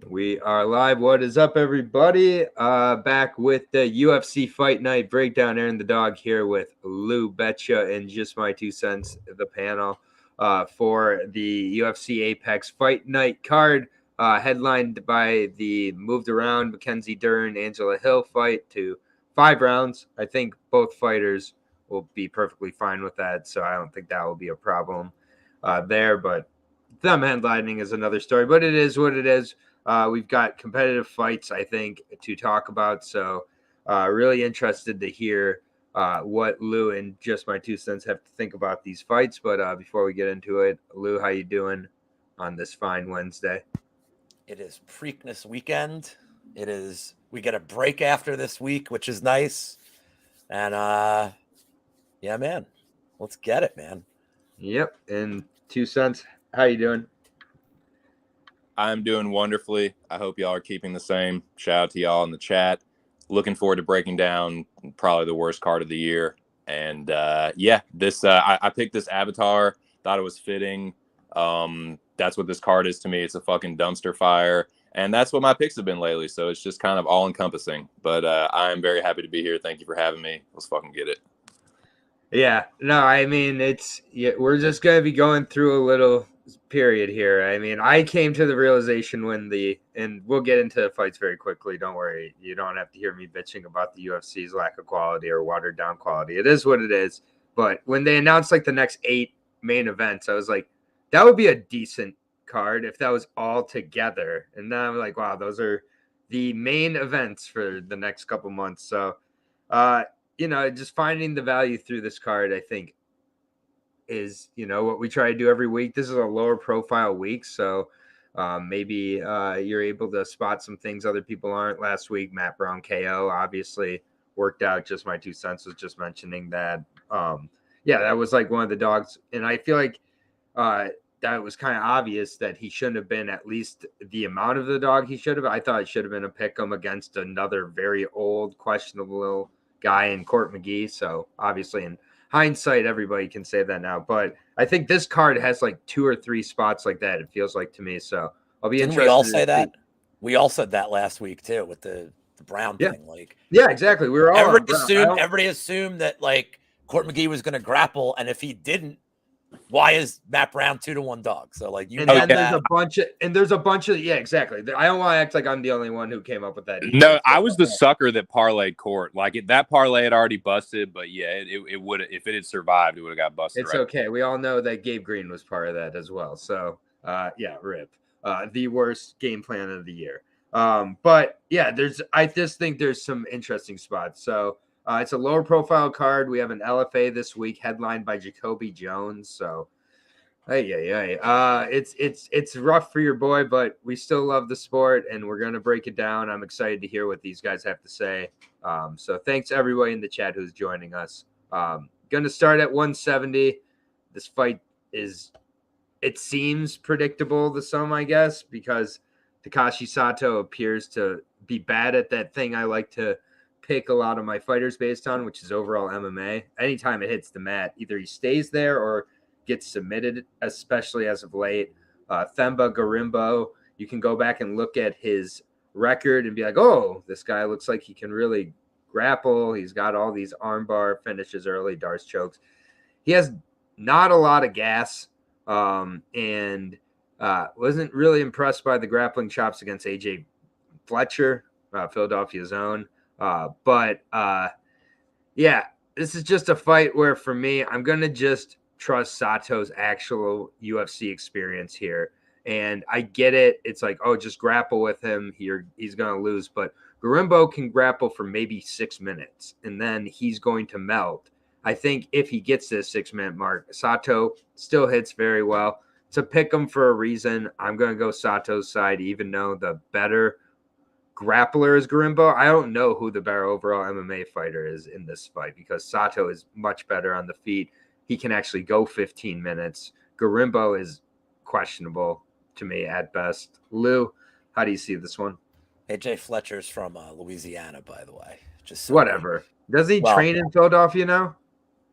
We are live. What is up, everybody? Back with the UFC Fight Night breakdown. Aaron the Dog here with Lou Betya and just my 2 cents, the panel for the UFC Apex Fight Night card, headlined by the moved around Mackenzie Dern, Angela Hill fight to 5 rounds. I think both fighters will be perfectly fine with that, so I don't think that will be a problem there. But them headlining is another story, but it is what it is. We've got competitive fights, I think, to talk about. So, really interested to hear what Lou and just my 2 cents have to think about these fights. But before we get into it, Lou, how you doing on this fine Wednesday? It is Preakness weekend. We get a break after this week, which is nice. And yeah, man, let's get it, man. Yep. And 2 cents, how you doing? I'm doing wonderfully. I hope y'all are keeping the same. Shout out to y'all in the chat. Looking forward to breaking down probably the worst card of the year. And this I picked this avatar. Thought it was fitting. That's what this card is to me. It's a fucking dumpster fire, and that's what my picks have been lately. So it's just kind of all encompassing. But I am very happy to be here. Thank you for having me. Let's fucking get it. Yeah, no, I mean we're just gonna be going through a little period here. I mean, I came to the realization and we'll get into the fights very quickly. Don't worry, you don't have to hear me bitching about the UFC's lack of quality or watered down quality. It is what it is. But when they announced like the next 8 main events, I was like, that would be a decent card if that was all together. And then I'm like, wow, those are the main events for the next couple months. So, just finding the value through this card, I think, is, what we try to do every week. This is a lower profile week. So maybe you're able to spot some things other people aren't. Last week, Matt Brown KO obviously worked out. Just my 2 cents was just mentioning that. That was like one of the dogs. And I feel like that was kind of obvious that he shouldn't have been at least the amount of the dog he should have. I thought it should have been a pick 'em against another very old, questionable guy in Court McGee. So obviously in hindsight, everybody can say that now. But I think this card has like 2 or 3 spots like that. It feels like to me. So I'll be Didn't interested. we all say that? We all said that last week too with the Brown thing. Like, yeah, exactly. We were all everybody assumed that like Court McGee was going to grapple, and if he didn't, why is Matt Brown 2-1 dog? So like you, and then there's a bunch of yeah, exactly. I don't want to act like I'm the only one who came up with that either. No, I was the sucker that parlayed Court. Like that parlay had already busted, but yeah, it would, if it had survived, it would have got busted. It's right. Okay. We all know that Gabe Green was part of that as well. So rip. The worst game plan of the year. But yeah, I just think there's some interesting spots. So it's a lower profile card. We have an LFA this week headlined by Jacoby Jones. So it's rough for your boy, but we still love the sport and we're gonna break it down. I'm excited to hear what these guys have to say. So thanks to everybody in the chat who's joining us. Gonna start at 170. This fight it seems predictable to some, I guess, because Takashi Sato appears to be bad at that thing I like to pick a lot of my fighters based on, which is overall MMA. Anytime it hits the mat, either he stays there or gets submitted, especially as of late. Themba Gorimbo, you can go back and look at his record and be like, oh, this guy looks like he can really grapple. He's got all these armbar finishes early, Darce chokes. He has not a lot of gas, and wasn't really impressed by the grappling chops against AJ Fletcher, Philadelphia's own. But this is just a fight where, for me, I'm going to just trust Sato's actual UFC experience here. And I get it. It's like, oh, just grapple with him. He's going to lose. But Gorimbo can grapple for maybe 6 minutes, and then he's going to melt. I think if he gets this 6-minute mark, Sato still hits very well. To pick him for a reason, I'm going to go Sato's side, even though the better grappler is Gorimbo. I don't know who the better overall MMA fighter is in this fight because Sato is much better on the feet. He can actually go 15 minutes. Gorimbo is questionable to me at best. Lou, how do you see this one? AJ Fletcher's from Louisiana, by the way. Just whatever. Does he train in Philadelphia now?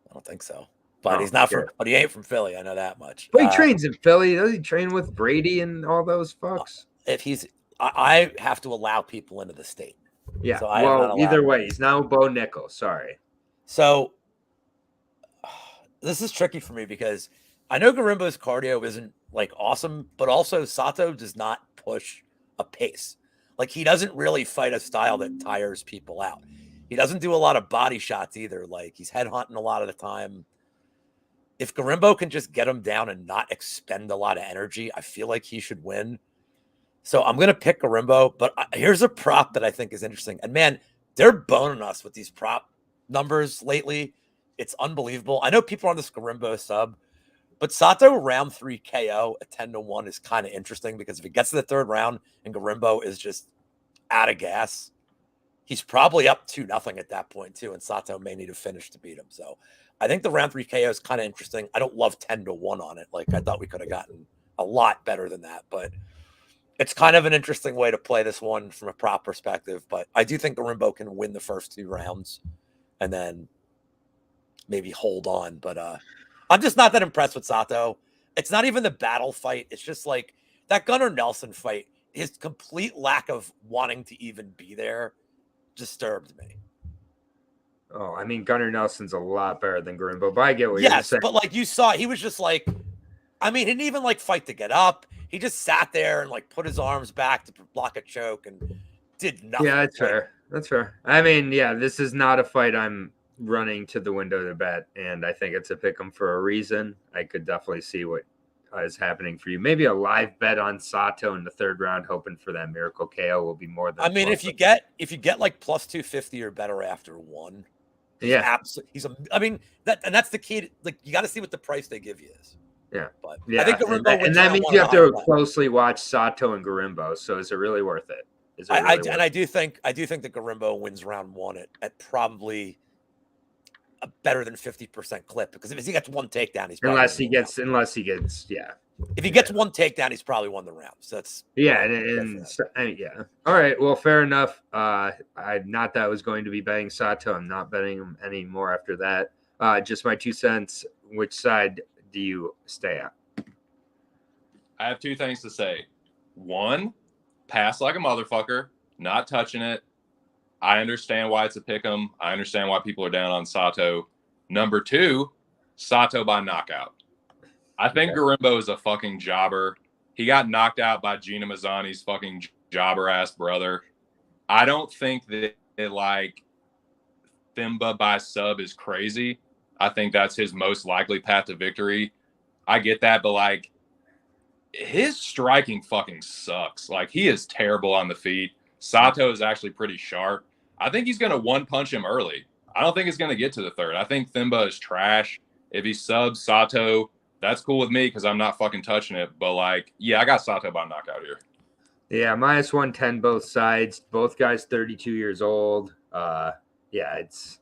I don't think so. But he's not from. But he ain't from Philly. I know that much. But he trains in Philly. Does he train with Brady and all those fucks? If he's I have to allow people into the state. Yeah. So I am not Well, either allowed. way, he's now Bo Nickel. Sorry. So this is tricky for me because I know Garimbo's cardio isn't like awesome, but also Sato does not push a pace. Like he doesn't really fight a style that tires people out. He doesn't do a lot of body shots either. Like he's headhunting a lot of the time. If Garimbo can just get him down and not expend a lot of energy, I feel like he should win. So I'm going to pick Garimbo, but here's a prop that I think is interesting. And man, they're boning us with these prop numbers lately. It's unbelievable. I know people are on this Garimbo sub, but Sato round 3 KO at 10-1 is kind of interesting because if it gets to the third round and Garimbo is just out of gas, he's probably up 2-0 at that point too, and Sato may need a finish to beat him. So I think the round 3 KO is kind of interesting. I don't love 10-1 on it. Like I thought we could have gotten a lot better than that, but it's kind of an interesting way to play this one from a prop perspective. But I do think Garimbo can win the first 2 rounds and then maybe hold on. But I'm just not that impressed with Sato. It's not even the battle fight. It's just like that Gunnar Nelson fight. His complete lack of wanting to even be there disturbed me. Oh, I mean, Gunnar Nelson's a lot better than Garimbo, but I get what you're saying. Yes, but like you saw, he was just like, I mean, he didn't even like fight to get up. He just sat there and like put his arms back to block a choke and did nothing. Yeah, that's fair. That's fair. I mean, yeah, this is not a fight I'm running to the window to bet, and I think it's a pick 'em for a reason. I could definitely see what is happening for you. Maybe a live bet on Sato in the third round, hoping for that miracle KO will be more than. I mean, if you get like plus 250 or better after one, he's I mean that's the key. Like you got to see what the price they give you is. Yeah, but yeah, I think Garimbo and that means you have to closely watch Sato and Garimbo. So is it really worth it? Is it really worth and I do think that Garimbo wins round 1 at probably a better than 50% clip because if he gets one takedown, he's unless he gets yeah. If he gets one takedown, he's probably won the round. So that's yeah, yeah. All right, well, fair enough. Not that I was going to be betting Sato. I'm not betting him anymore after that. Just my 2 cents. Which side do you stay at? I have 2 things to say. 1, pass like a motherfucker, not touching it. I understand why it's a pick 'em. I understand why people are down on Sato. Number 2, Sato by knockout. I think Garimbo is a fucking jobber. He got knocked out by Gina Mazzani's fucking jobber-ass brother. I don't think that, like, Thimba by sub is crazy. I think that's his most likely path to victory. I get that, but, like, his striking fucking sucks. Like, he is terrible on the feet. Sato is actually pretty sharp. I think he's going to one-punch him early. I don't think it's going to get to the third. I think Thimba is trash. If he subs Sato, that's cool with me because I'm not fucking touching it. But, like, yeah, I got Sato by knockout here. Yeah, minus 110 both sides. Both guys 32 years old. Yeah, it's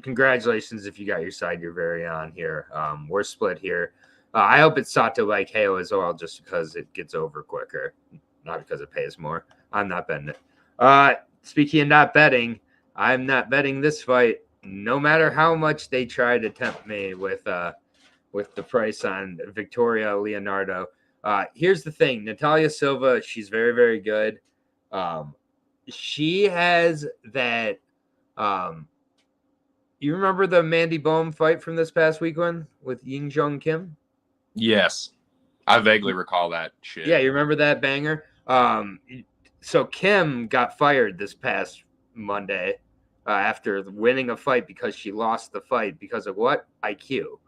congratulations if you got your side you're very on here. We're split here. I hope it's Sato by KO as well, just because it gets over quicker, not because it pays more. I'm not betting it. Speaking of not betting, I'm not betting this fight, no matter how much they try to tempt me with the price on Victoria Leonardo. Here's the thing, Natalia Silva, she's very, very good. She has that. You remember the Mandy Bohm fight from this past weekend with Ying Jong Kim? Yes, I vaguely recall that shit. Yeah, you remember that banger? So Kim got fired this past Monday after winning a fight because she lost the fight because of what? IQ.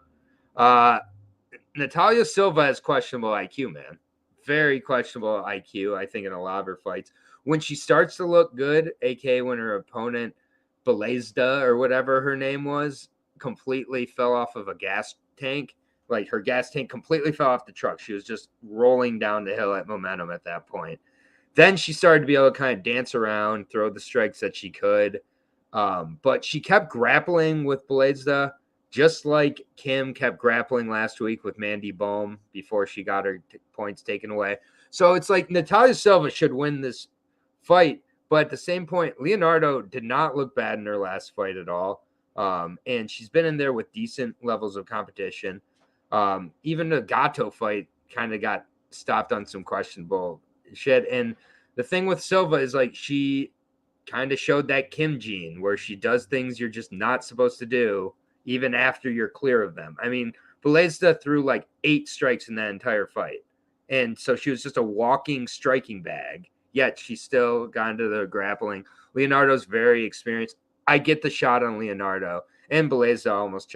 Natalia Silva has questionable IQ, man. Very questionable IQ, I think, in a lot of her fights. When she starts to look good, aka when her opponent, Belezda or whatever her name was, completely fell off of a gas tank. Like her gas tank completely fell off the truck. She was just rolling down the hill at momentum at that point. Then she started to be able to kind of dance around, throw the strikes that she could. But she kept grappling with Belezda, just like Kim kept grappling last week with Mandy Bohm before she got her points taken away. So it's like Natalia Silva should win this fight. But at the same point, Leonardo did not look bad in her last fight at all. And she's been in there with decent levels of competition. Even the Gato fight kind of got stopped on some questionable shit. And the thing with Silva is like she kind of showed that Kim gene where she does things you're just not supposed to do even after you're clear of them. I mean, Beleza threw like 8 strikes in that entire fight. And so she was just a walking striking bag, yet she still got into the grappling. Leonardo's very experienced. I get the shot on Leonardo, and Beleza almost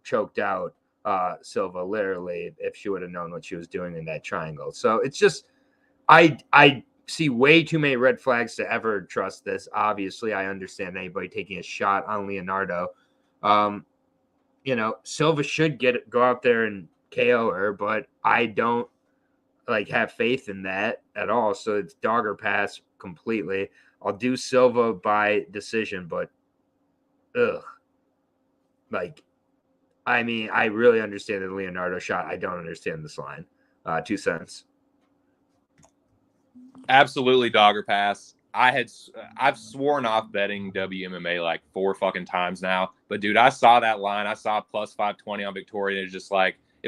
choked out Silva literally if she would have known what she was doing in that triangle. So it's just, I see way too many red flags to ever trust this. Obviously, I understand anybody taking a shot on Leonardo. Silva should go out there and KO her, but I don't have faith in that at all. So it's dog or pass completely. I'll do Silva by decision, but I mean, I really understand the Leonardo shot. I don't understand this line. 2 cents. Absolutely dog or pass. I've sworn off betting WMMA like 4 fucking times now. But dude, I saw that line. I saw plus 520 on Victoria. It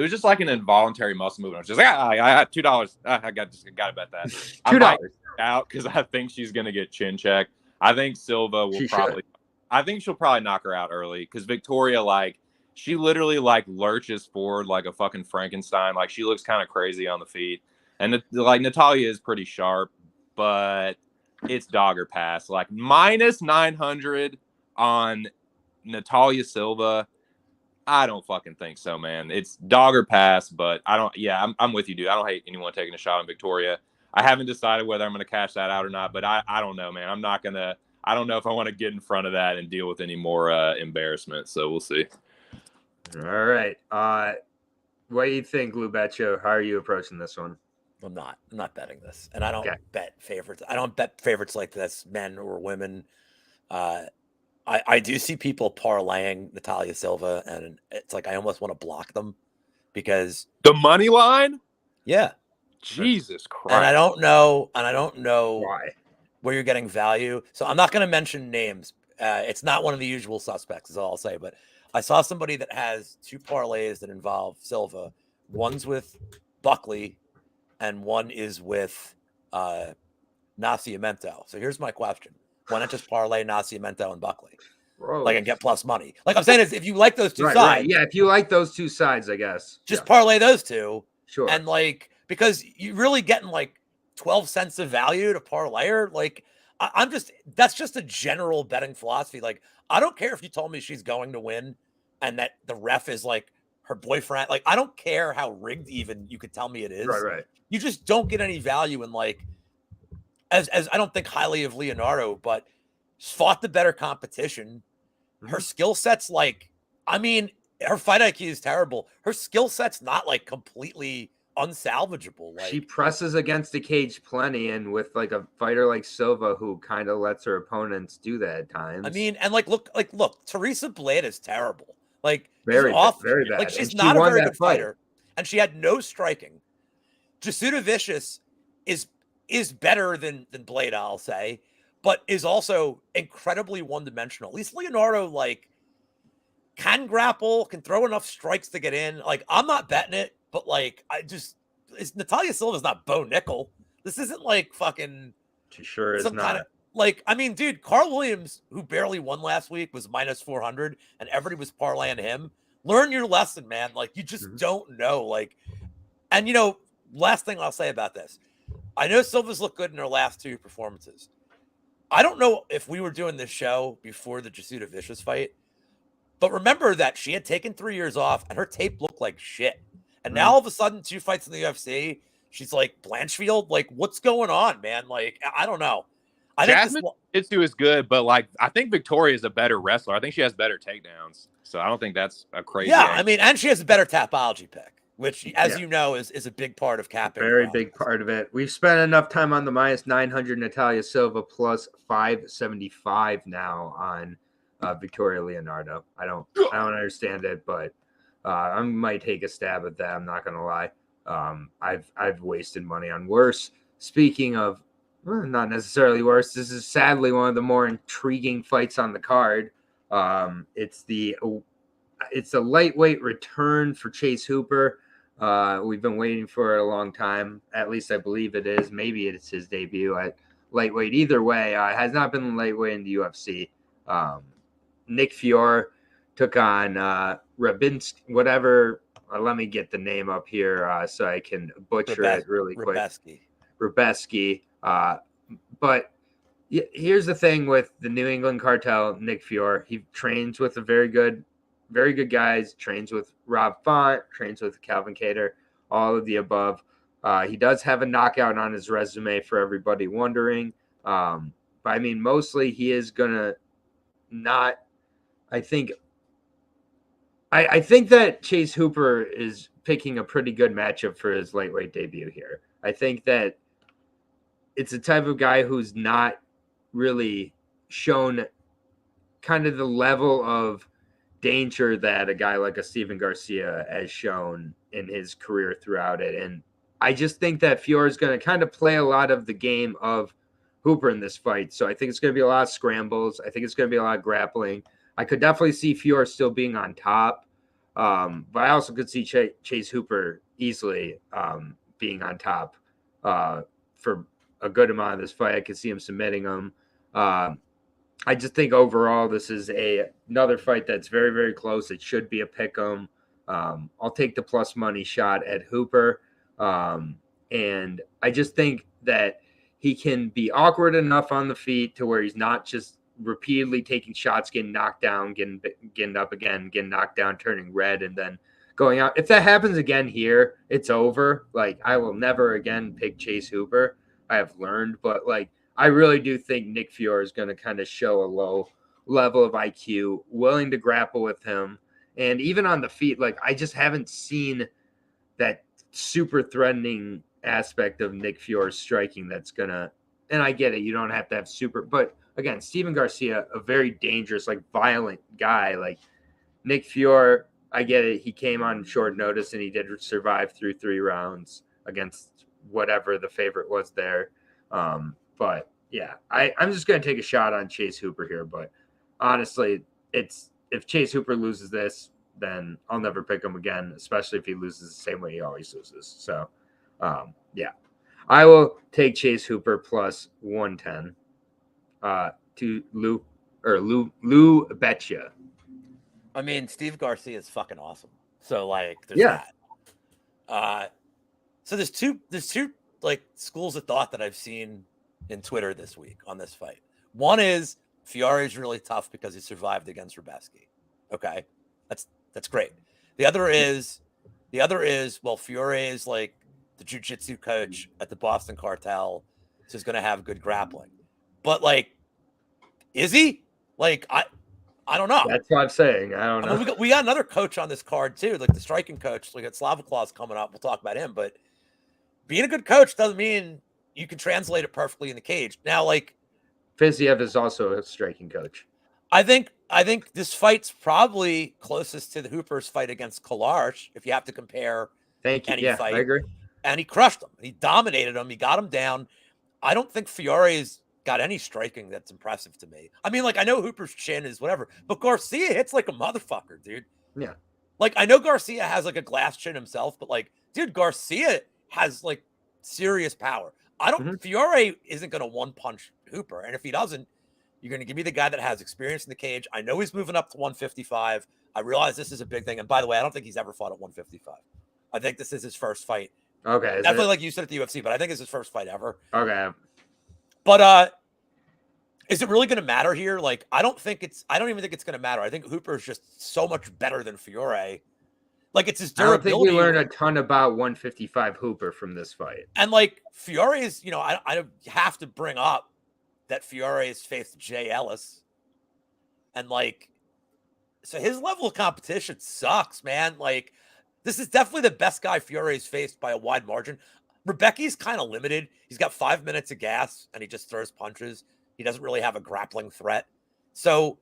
was just like an involuntary muscle movement. I was just like, I got $2. I got to bet that. $2 out because I think she's gonna get chin checked. I think Silva will I think she'll probably knock her out early because Victoria, she literally lurches forward like a fucking Frankenstein. Like she looks kind of crazy on the feet. And Natalia is pretty sharp, but it's dog or pass. Like minus 900 on Natalia Silva. I don't fucking think so, man. It's dog or pass, but I'm with you, dude. I don't hate anyone taking a shot on Victoria. I haven't decided whether I'm going to cash that out or not, but I don't know, man. I don't know if I want to get in front of that and deal with any more embarrassment. So we'll see. All right. What do you think, Lou Betya? How are you approaching this one? I'm not betting this, and I don't bet favorites. I don't bet favorites like this, men or women. I do see people parlaying Natalia Silva, and it's like I almost want to block them because the money line. Yeah, Jesus Christ. And I don't know why where you're getting value. So I'm not going to mention names. It's not one of the usual suspects, is all I'll say. But I saw somebody that has 2 parlays that involve Silva. One's with Buckley, and one is with Nascimento. So here's my question. Why not just parlay Nascimento and Buckley? And get plus money. Like I'm saying is if you like those two sides. Right. Yeah, if you like those 2 sides, I guess. Just parlay those 2. Sure. And because you're really getting 12 cents of value to parlayer. That's just a general betting philosophy. I don't care if you told me she's going to win and that the ref is her boyfriend. I don't care how rigged even you could tell me it is. Right. You just don't get any value in as I don't think highly of Leonardo, but fought the better competition. Her skill set's her fight IQ is terrible. Her skill set's not completely unsalvageable. She presses against the cage plenty, and with a fighter like Silva who kind of lets her opponents do that at times. Look, Teresa Blade is terrible. Very awful. Very bad. She's not a very good fighter, and she had no striking. Jasuda Vicious is better than Blade, I'll say, but is also incredibly one-dimensional. At least Leonardo can grapple, can throw enough strikes to get in. I'm not betting it, but Natalia Silva's not Bo Nickel. This isn't fucking. She sure is not. Dude, Carl Williams, who barely won last week, was minus 400, and everybody was parlaying him. Learn your lesson, man. You just don't know. And last thing I'll say about this. I know Silva's looked good in her last 2 performances. I don't know if we were doing this show before the Jasuda Vicious fight, but remember that she had taken 3 years off and her tape looked like shit. And now all of a sudden, 2 fights in the UFC, she's Blanchfield. What's going on, man? I don't know. Jasmine Jiu-Jitsu is good, but I think Victoria is a better wrestler. I think she has better takedowns. So I don't think that's a crazy. Yeah, and she has a better tapology pick, which, as you know, is a big part of capping. Very big part of it. We've spent enough time on the minus 900 Natalia Silva plus 575 now on Victoria Leonardo. I don't understand it, but I might take a stab at that. I'm not gonna lie. I've wasted money on worse. Speaking of not necessarily worse, this is sadly one of the more intriguing fights on the card. It's a lightweight return for Chase Hooper. We've been waiting for it a long time. At least I believe it is. Maybe it's his debut at lightweight. Either way, has not been lightweight in the UFC. Nick Fiore took on Rabinski, whatever. Let me get the name up here so I can butcher it really quick. Rubeski. But here's the thing with the New England Cartel, Nick Fiore. He trains with a very good guys. Trains with Rob Font. Trains with Calvin Cater. All of the above. He does have a knockout on his resume for everybody wondering. But I mean, mostly he is gonna not. I think that Chase Hooper is picking a pretty good matchup for his lightweight debut here. I think that it's a type of guy who's not really shown kind of the level of danger that a guy like a Steven Garcia has shown in his career throughout it. And I just think that Fiore is going to kind of play a lot of the game of Hooper in this fight. So I think it's going to be a lot of scrambles. I think it's going to be a lot of grappling. I could definitely see Fiore still being on top. But I also could see Chase Hooper easily being on top for a good amount of this fight. I could see him submitting him. I just think overall this is another fight that's very, very close. It should be a pick 'em. I'll take the plus money shot at Hooper. And I just think that he can be awkward enough on the feet to where he's not just repeatedly taking shots, getting knocked down, getting up again, getting knocked down, turning red, and then going out. If that happens again here, it's over. Like, I will never again pick Chase Hooper. I have learned, but like, I really do think Nick Fiore is going to kind of show a low level of IQ, willing to grapple with him. And even on the feet, like, I just haven't seen that super threatening aspect of Nick Fiore's striking that's going to, and I get it, you don't have to have super, but again, Steven Garcia, a very dangerous, like, violent guy. Like, Nick Fiore, I get it, he came on short notice and he did survive through 3 rounds against whatever the favorite was there. But yeah, I'm just going to take a shot on Chase Hooper here. But honestly, if Chase Hooper loses this, then I'll never pick him again, especially if he loses the same way he always loses. So, yeah, I will take Chase Hooper plus 110 to Lou Betya. I mean, Steve Garcia is fucking awesome. So like, there's that. So there's two like schools of thought that I've seen in Twitter this week on this fight. One is Fiore is really tough because he survived against Rubeski. Okay, that's great. The other is well, Fiore is like the jiu-jitsu coach at the Boston Cartel, so he's going to have good grappling. But like, is he? Like, I don't know. That's what I'm saying. I don't know. I mean, we got another coach on this card too, like the striking coach. We got Slavaclaus coming up. We'll talk about him. But being a good coach doesn't mean you can translate it perfectly in the cage. Now, like, Fiziev is also a striking coach. I think this fight's probably closest to the Hooper's fight against Kolarz, if you have to compare. Thank you. Any Yeah, fight. I agree. And he crushed him. He dominated him. He got him down. I don't think Fiore's got any striking that's impressive to me. I mean, like, I know Hooper's chin is whatever, but Garcia hits like a motherfucker, dude. Yeah. Like, I know Garcia has like a glass chin himself, but like, dude, Garcia has like serious power. I don't, Fiore isn't going to one punch Hooper. And if he doesn't, you're going to give me the guy that has experience in the cage. I know he's moving up to 155. I realize this is a big thing. And by the way, I don't think he's ever fought at 155. I think this is his first fight. Okay. Definitely, like you said, at the UFC, but I think it's his first fight ever. Okay. But is it really going to matter here? Like, I don't even think it's going to matter. I think Hooper is just so much better than Fiore. Like, it's his durability. I don't think we learned a ton about 155 Hooper from this fight. And like, Fiore is, I have to bring up that Fiore has faced Jay Ellis. And like, so his level of competition sucks, man. Like, this is definitely the best guy Fiore's faced by a wide margin. Rebecki's kind of limited. He's got 5 minutes of gas and he just throws punches. He doesn't really have a grappling threat. So,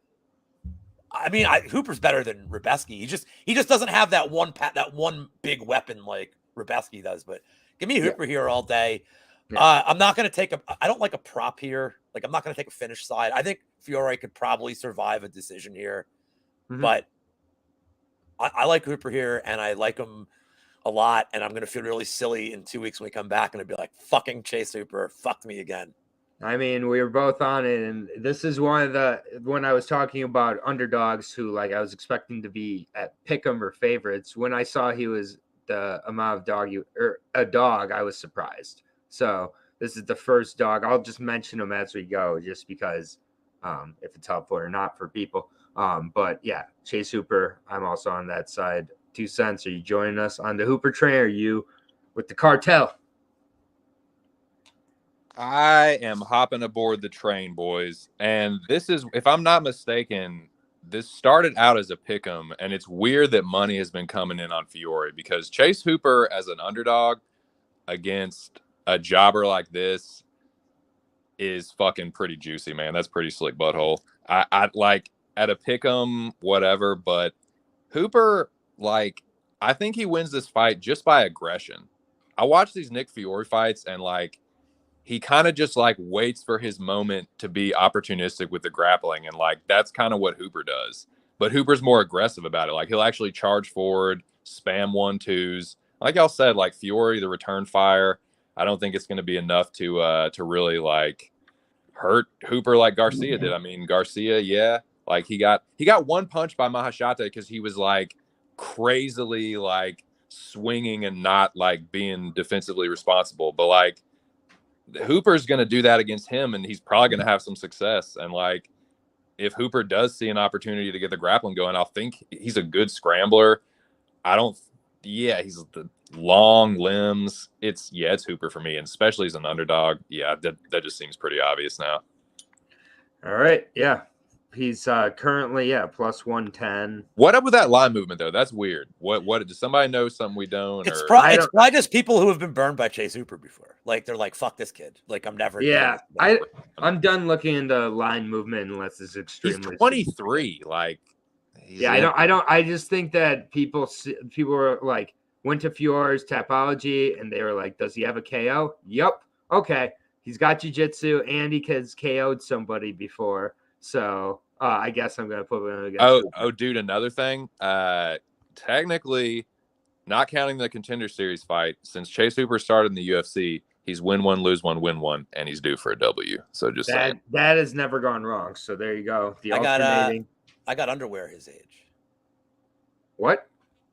I mean, Hooper's better than Rubeski. He just doesn't have that one big weapon like Rubeski does. But give me Hooper here all day. Yeah. I'm not going to I don't like a prop here. Like, I'm not going to take a finish side. I think Fiore could probably survive a decision here. But I like Hooper here, and I like him a lot, and I'm going to feel really silly in 2 weeks when we come back and I'll be like, fucking Chase Hooper fucked me again. I mean, we were both on it, and this is when I was talking about underdogs who, like, I was expecting to be at pick'em or favorites. When I saw he was the amount of a dog, I was surprised. So this is the first dog. I'll just mention him as we go, just because if it's helpful or not for people. But yeah, Chase Hooper, I'm also on that side. 2 cents. Are you joining us on the Hooper train? Or are you with the cartel? I am hopping aboard the train, boys. And this is, if I'm not mistaken, this started out as a pick'em, and it's weird that money has been coming in on Fiore because Chase Hooper as an underdog against a jobber like this is fucking pretty juicy, man. That's pretty slick butthole. I like at a pick'em, whatever, but Hooper, like, I think he wins this fight just by aggression. I watch these Nick Fiore fights, and like, he kind of just like waits for his moment to be opportunistic with the grappling. And like, that's kind of what Hooper does. But Hooper's more aggressive about it. Like, he'll actually charge forward, spam 1-2s. Like y'all said, like Fiore, the return fire, I don't think it's going to be enough to really like hurt Hooper like Garcia did. I mean, Garcia, yeah, like he got one punch by Mahashate because he was like crazily like swinging and not like being defensively responsible. But like, Hooper's going to do that against him, and he's probably going to have some success. And like, if Hooper does see an opportunity to get the grappling going, I'll think he's a good scrambler. He's the long limbs. It's Hooper for me, and especially as an underdog. Yeah, that just seems pretty obvious now. All right. Yeah. He's currently, plus 110. What up with that line movement, though? That's weird. What does somebody know something we don't? It's probably just people who have been burned by Chase Hooper before. Like, they're like, fuck this kid. Like, I'm never. Yeah. I'm done looking into line movement unless it's extremely. He's 23. Like, I just think that people were like, went to Fiore's Tapology and they were like, does he have a KO? Yup. Okay. He's got jiu-jitsu and he has KO'd somebody before. So I guess I'm going to put him against. Dude, another thing. Technically, not counting the Contender Series fight, since Chase Hooper started in the UFC, he's win one, lose one, win one, and he's due for a W. So just saying. That has never gone wrong. So there you go. I got underwear his age. What?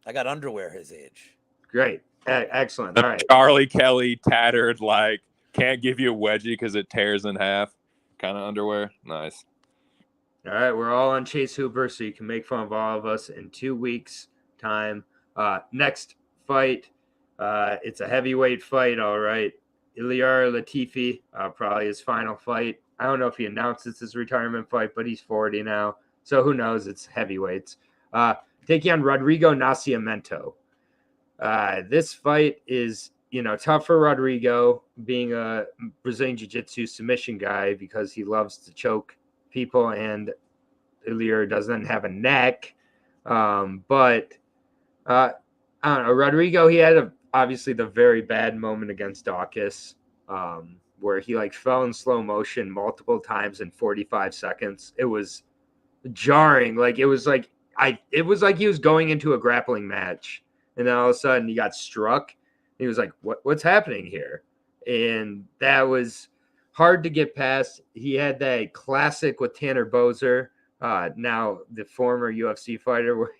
I got underwear his age. Great. Excellent. All right. Charlie Kelly tattered, like, can't give you a wedgie because it tears in half kind of underwear. Nice. All right, we're all on Chase Hooper, so you can make fun of all of us in 2 weeks' time. Next fight, it's a heavyweight fight, all right. Ilir Latifi, probably his final fight. I don't know if he announces his retirement fight, but he's 40 now, so who knows? It's heavyweights. Taking on Rodrigo Nascimento. This fight is, tough for Rodrigo, being a Brazilian Jiu-Jitsu submission guy, because he loves to choke people, and Ilir doesn't have a neck. But I don't know. Rodrigo, he had obviously the very bad moment against Dawkins, where he like fell in slow motion multiple times in 45 seconds. It was jarring. Like, it was like he was going into a grappling match, and then all of a sudden he got struck. He was like, what's happening here? And that was hard to get past. He had that classic with Tanner Boser, now the former UFC fighter, where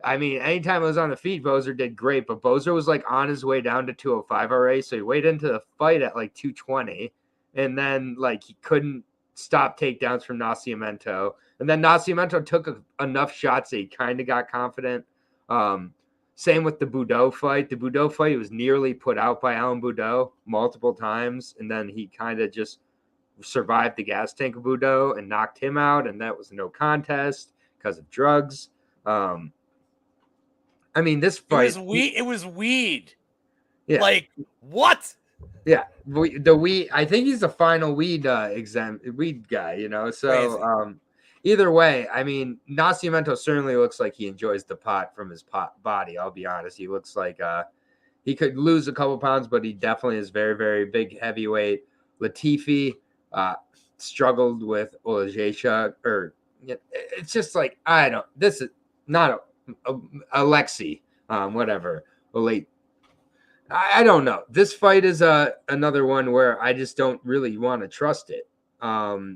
anytime I was on the feet, Boser did great, but Boser was like on his way down to 205 already, so he waited into the fight at like 220, and then like he couldn't stop takedowns from Nascimento, and then Nascimento took enough shots that he kind of got confident. Same with the Boudreaux fight. The Boudreaux fight was nearly put out by Alan Boudreaux multiple times, and then he kind of just survived the gas tank of Boudreaux and knocked him out, and that was no contest because of drugs. This fight... It was weed. Yeah. Like, what? Yeah. The weed... I think he's the final weed guy, So... Crazy. Either way, Nascimento certainly looks like he enjoys the pot from his body. I'll be honest. He looks like he could lose a couple pounds, but he definitely is very, very big heavyweight. Latifi struggled with Olajesha, it's just like, this is not Alexi, whatever. a late. I don't know. This fight is another one where I just don't really want to trust it.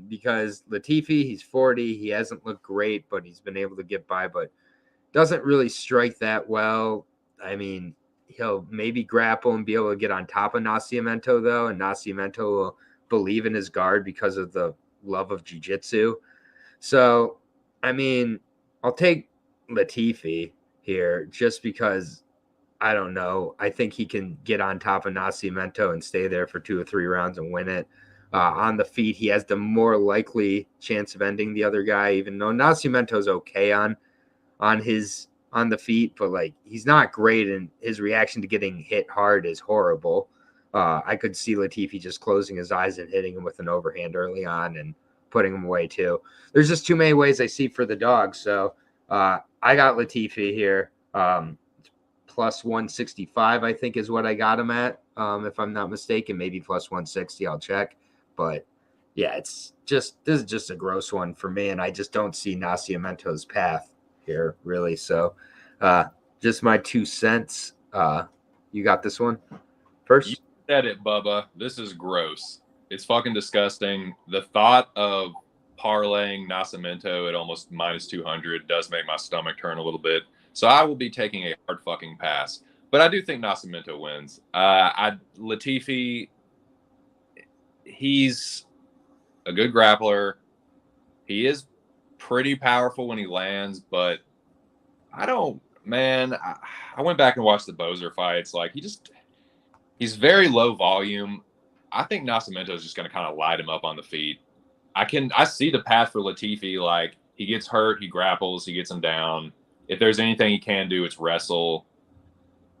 Because Latifi, he's 40. He hasn't looked great, but he's been able to get by, but doesn't really strike that well. I mean, he'll maybe grapple and be able to get on top of Nascimento, though, and Nascimento will believe in his guard because of the love of jiu-jitsu. So, I mean, I'll take Latifi here just because, I don't know. I think he can get on top of Nascimento and stay there for 2 or 3 rounds and win it. On the feet, he has the more likely chance of ending the other guy, even though Nascimento's okay on the feet, but like he's not great, and his reaction to getting hit hard is horrible. I could see Latifi just closing his eyes and hitting him with an overhand early on and putting him away too. There's just too many ways I see for the dog, so I got Latifi here. Plus 165, I think, is what I got him at. If I'm not mistaken, maybe plus 160. I'll check, but yeah, this is just a gross one for me, and I just don't see Nascimento's path here, really. So just my 2 cents. You got this one first? You said it, Bubba. This is gross. It's fucking disgusting. The thought of parlaying Nascimento at almost minus 200 does make my stomach turn a little bit. So I will be taking a hard fucking pass. But I do think Nascimento wins. Latifi, he's a good grappler. He is pretty powerful when he lands, but I went back and watched the Bozer fights. Like, he's very low volume. I think Nascimento is just going to kind of light him up on the feet. I see the path for Latifi. Like, he gets hurt, he grapples, he gets him down. If there's anything he can do, it's wrestle.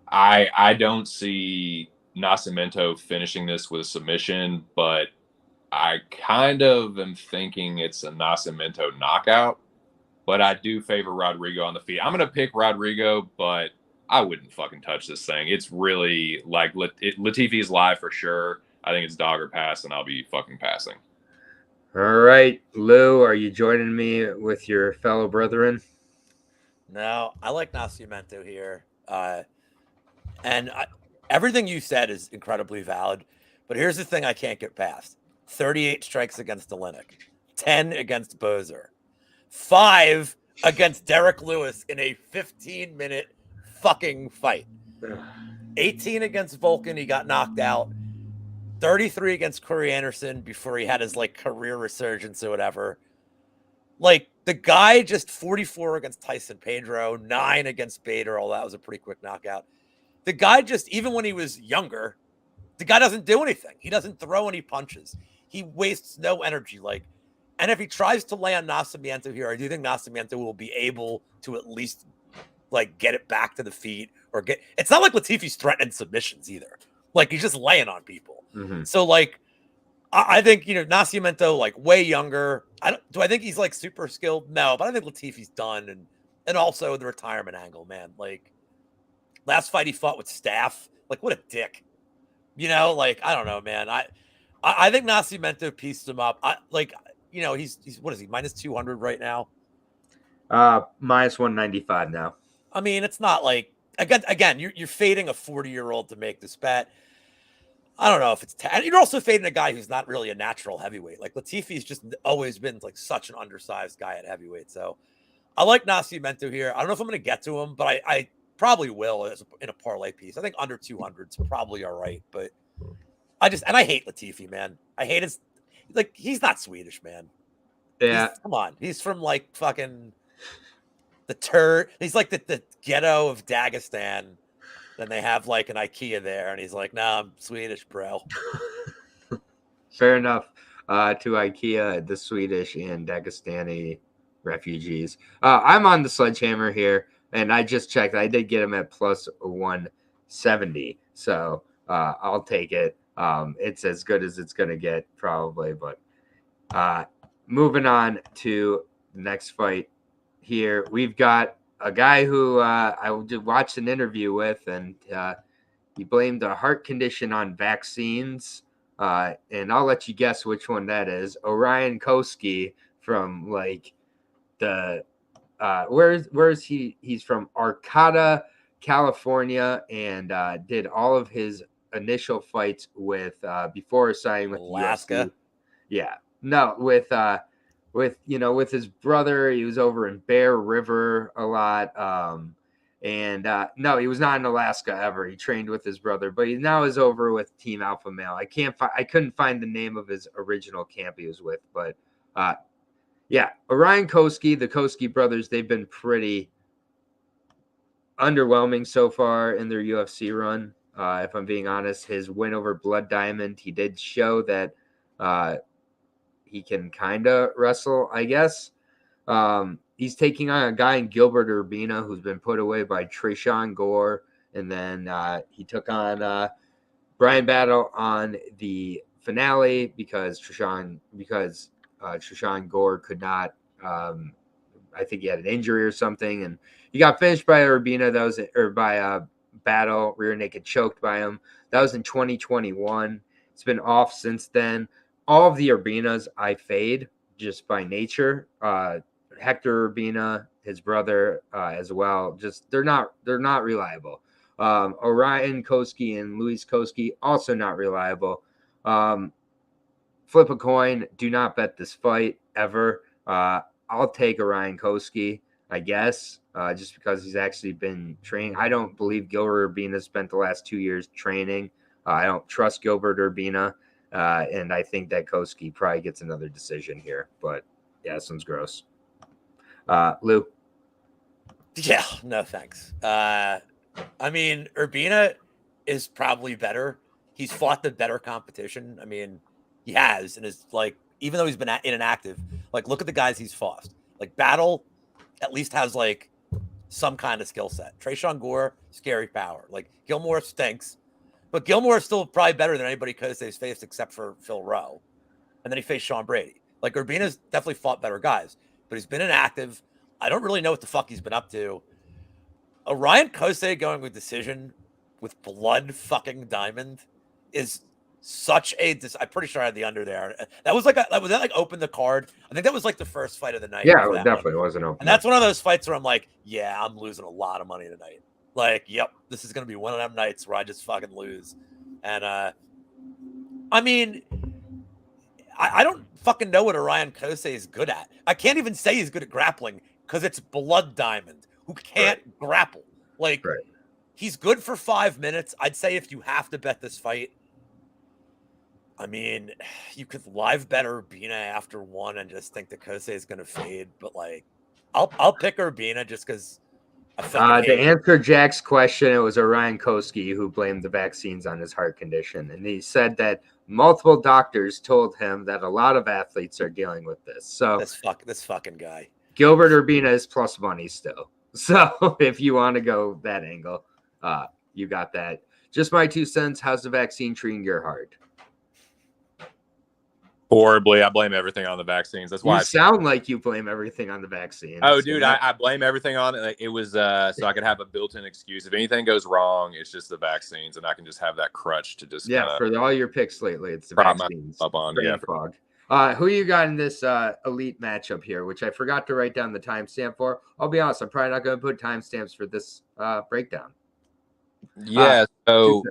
I don't see Nascimento finishing this with a submission, but I kind of am thinking it's a Nascimento knockout. But I do favor Rodrigo on the feet. I'm going to pick Rodrigo, but I wouldn't fucking touch this thing. It's really like Latifi is live for sure. I think it's dog or pass, and I'll be fucking passing. All right, Lou, are you joining me with your fellow brethren? No, I like Nascimento here. Everything you said is incredibly valid. But here's the thing I can't get past. 38 strikes against Oleinik, 10 against Bozer, 5 against Derek Lewis in a 15-minute fucking fight. 18 against Vulcan, he got knocked out. 33 against Corey Anderson before he had his like career resurgence or whatever. Like, the guy just 44 against Tyson Pedro, 9 against Bader. That was a pretty quick knockout. The guy just, even when he was younger, the guy doesn't do anything. He doesn't throw any punches. He wastes no energy. Like, and if he tries to lay on Nascimento here, I do think Nascimento will be able to at least like get it back to the feet or get. It's not like Latifi's threatening submissions either. Like, he's just laying on people. Mm-hmm. So like, I think, Nascimento, like, way younger. Do I think he's like super skilled? No, but I think Latifi's done, and also the retirement angle, man. Like, last fight he fought with Staff, like, what a dick. Like, I don't know, man. I think Nascimento pieced him up. He's what is he, minus 200 right now? Minus 195 now. I mean, it's not like again, you're fading a 40-year-old to make this bet. I don't know if it's you're also fading a guy who's not really a natural heavyweight. Like, Latifi's just always been like such an undersized guy at heavyweight. So I like Nascimento here. I don't know if I'm going to get to him, but I probably will in a parlay piece. I think under 200 is probably all right. But I hate Latifi, man. I hate his, like, he's not Swedish, man. Yeah. Come on. He's from like fucking he's like the ghetto of Dagestan. Then they have like an IKEA there, and he's like, "Nah, I'm Swedish, bro." Fair enough. To IKEA, the Swedish and Dagestani refugees. I'm on the Sledgehammer here, and I just checked. I did get him at plus 170, so I'll take it. It's as good as it's going to get, probably. But moving on to the next fight here, we've got a guy who I watched an interview with, and he blamed a heart condition on vaccines. And I'll let you guess which one that is. Orion Koski from like the where's he? He's from Arcata, California and did all of his initial fights with before signing with Alaska. the UFC. Yeah, no, with his brother. He was over in Bear River a lot. And no, he was not in Alaska ever. He trained with his brother, but he now is over with Team Alpha Male. I couldn't find the name of his original camp he was with, but yeah, Orion Koski, the Koski brothers, they've been pretty underwhelming so far in their UFC run. If I'm being honest, his win over Blood Diamond, he did show that he can kind of wrestle, I guess. He's taking on a guy in Gilbert Urbina who's been put away by Tresean Gore, and then he took on Brian Battle on the finale because Tresean Gore could not. I think he had an injury or something, and he got finished by Urbina. By Battle, rear naked choked by him. That was in 2021. It's been off since then. All of the Urbinas I fade just by nature. Hector Urbina, his brother, as well. Just they're not reliable. Orion Koski and Luis Koski also not reliable. Flip a coin. Do not bet this fight ever. I'll take Orion Koski, I guess, just because he's actually been training. I don't believe Gilbert Urbina spent the last 2 years training. I don't trust Gilbert Urbina, and I think that Koski probably gets another decision here. But yeah, this one's gross. Lou? Yeah, no thanks. I mean, Urbina is probably better. He's fought the better competition. I mean, he has, and is like, even though he's been inactive, like, look at the guys he's fought. Like, Battle at least has like some kind of skill set. Tresean Gore, scary power. Like, Gilmore stinks, but Gilmore is still probably better than anybody Kose's faced except for Phil Rowe. And then he faced Sean Brady. Like, Urbina's definitely fought better guys, but he's been inactive. I don't really know what the fuck he's been up to. Orion Kose going with decision with Blood fucking Diamond is such a. I'm pretty sure I had the under there. That was like open the card. I think that was like the first fight of the night. Yeah, it definitely wasn't open. And that's one of those fights where I'm like, yeah, I'm losing a lot of money tonight. Like, yep, this is gonna be one of them nights where I just fucking lose. And I mean, I don't fucking know what Orion Kose is good at. I can't even say he's good at grappling because it's Blood Diamond who can't grapple. Like, he's good for 5 minutes. I'd say if you have to bet this fight, I mean, you could live bet Urbina after one and just think that Kose is going to fade. But like, I'll pick Urbina just because. To answer Jack's question, it was Orion Koski who blamed the vaccines on his heart condition, and he said that multiple doctors told him that a lot of athletes are dealing with this. So this fucking guy, Gilbert Urbina is plus money still. So if you want to go that angle, you got that. Just my 2 cents. How's the vaccine treating your heart? Horribly. I blame everything on the vaccines. That's why you sound like you blame everything on the vaccines. Oh, dude, I blame everything on it. Like, it was so I could have a built-in excuse. If anything goes wrong, it's just the vaccines, and I can just have that crutch to just for all your picks lately, it's the vaccines. Up on fog. Who you got in this elite matchup here, which I forgot to write down the timestamp for. I'll be honest, I'm probably not going to put timestamps for this breakdown. Yeah, so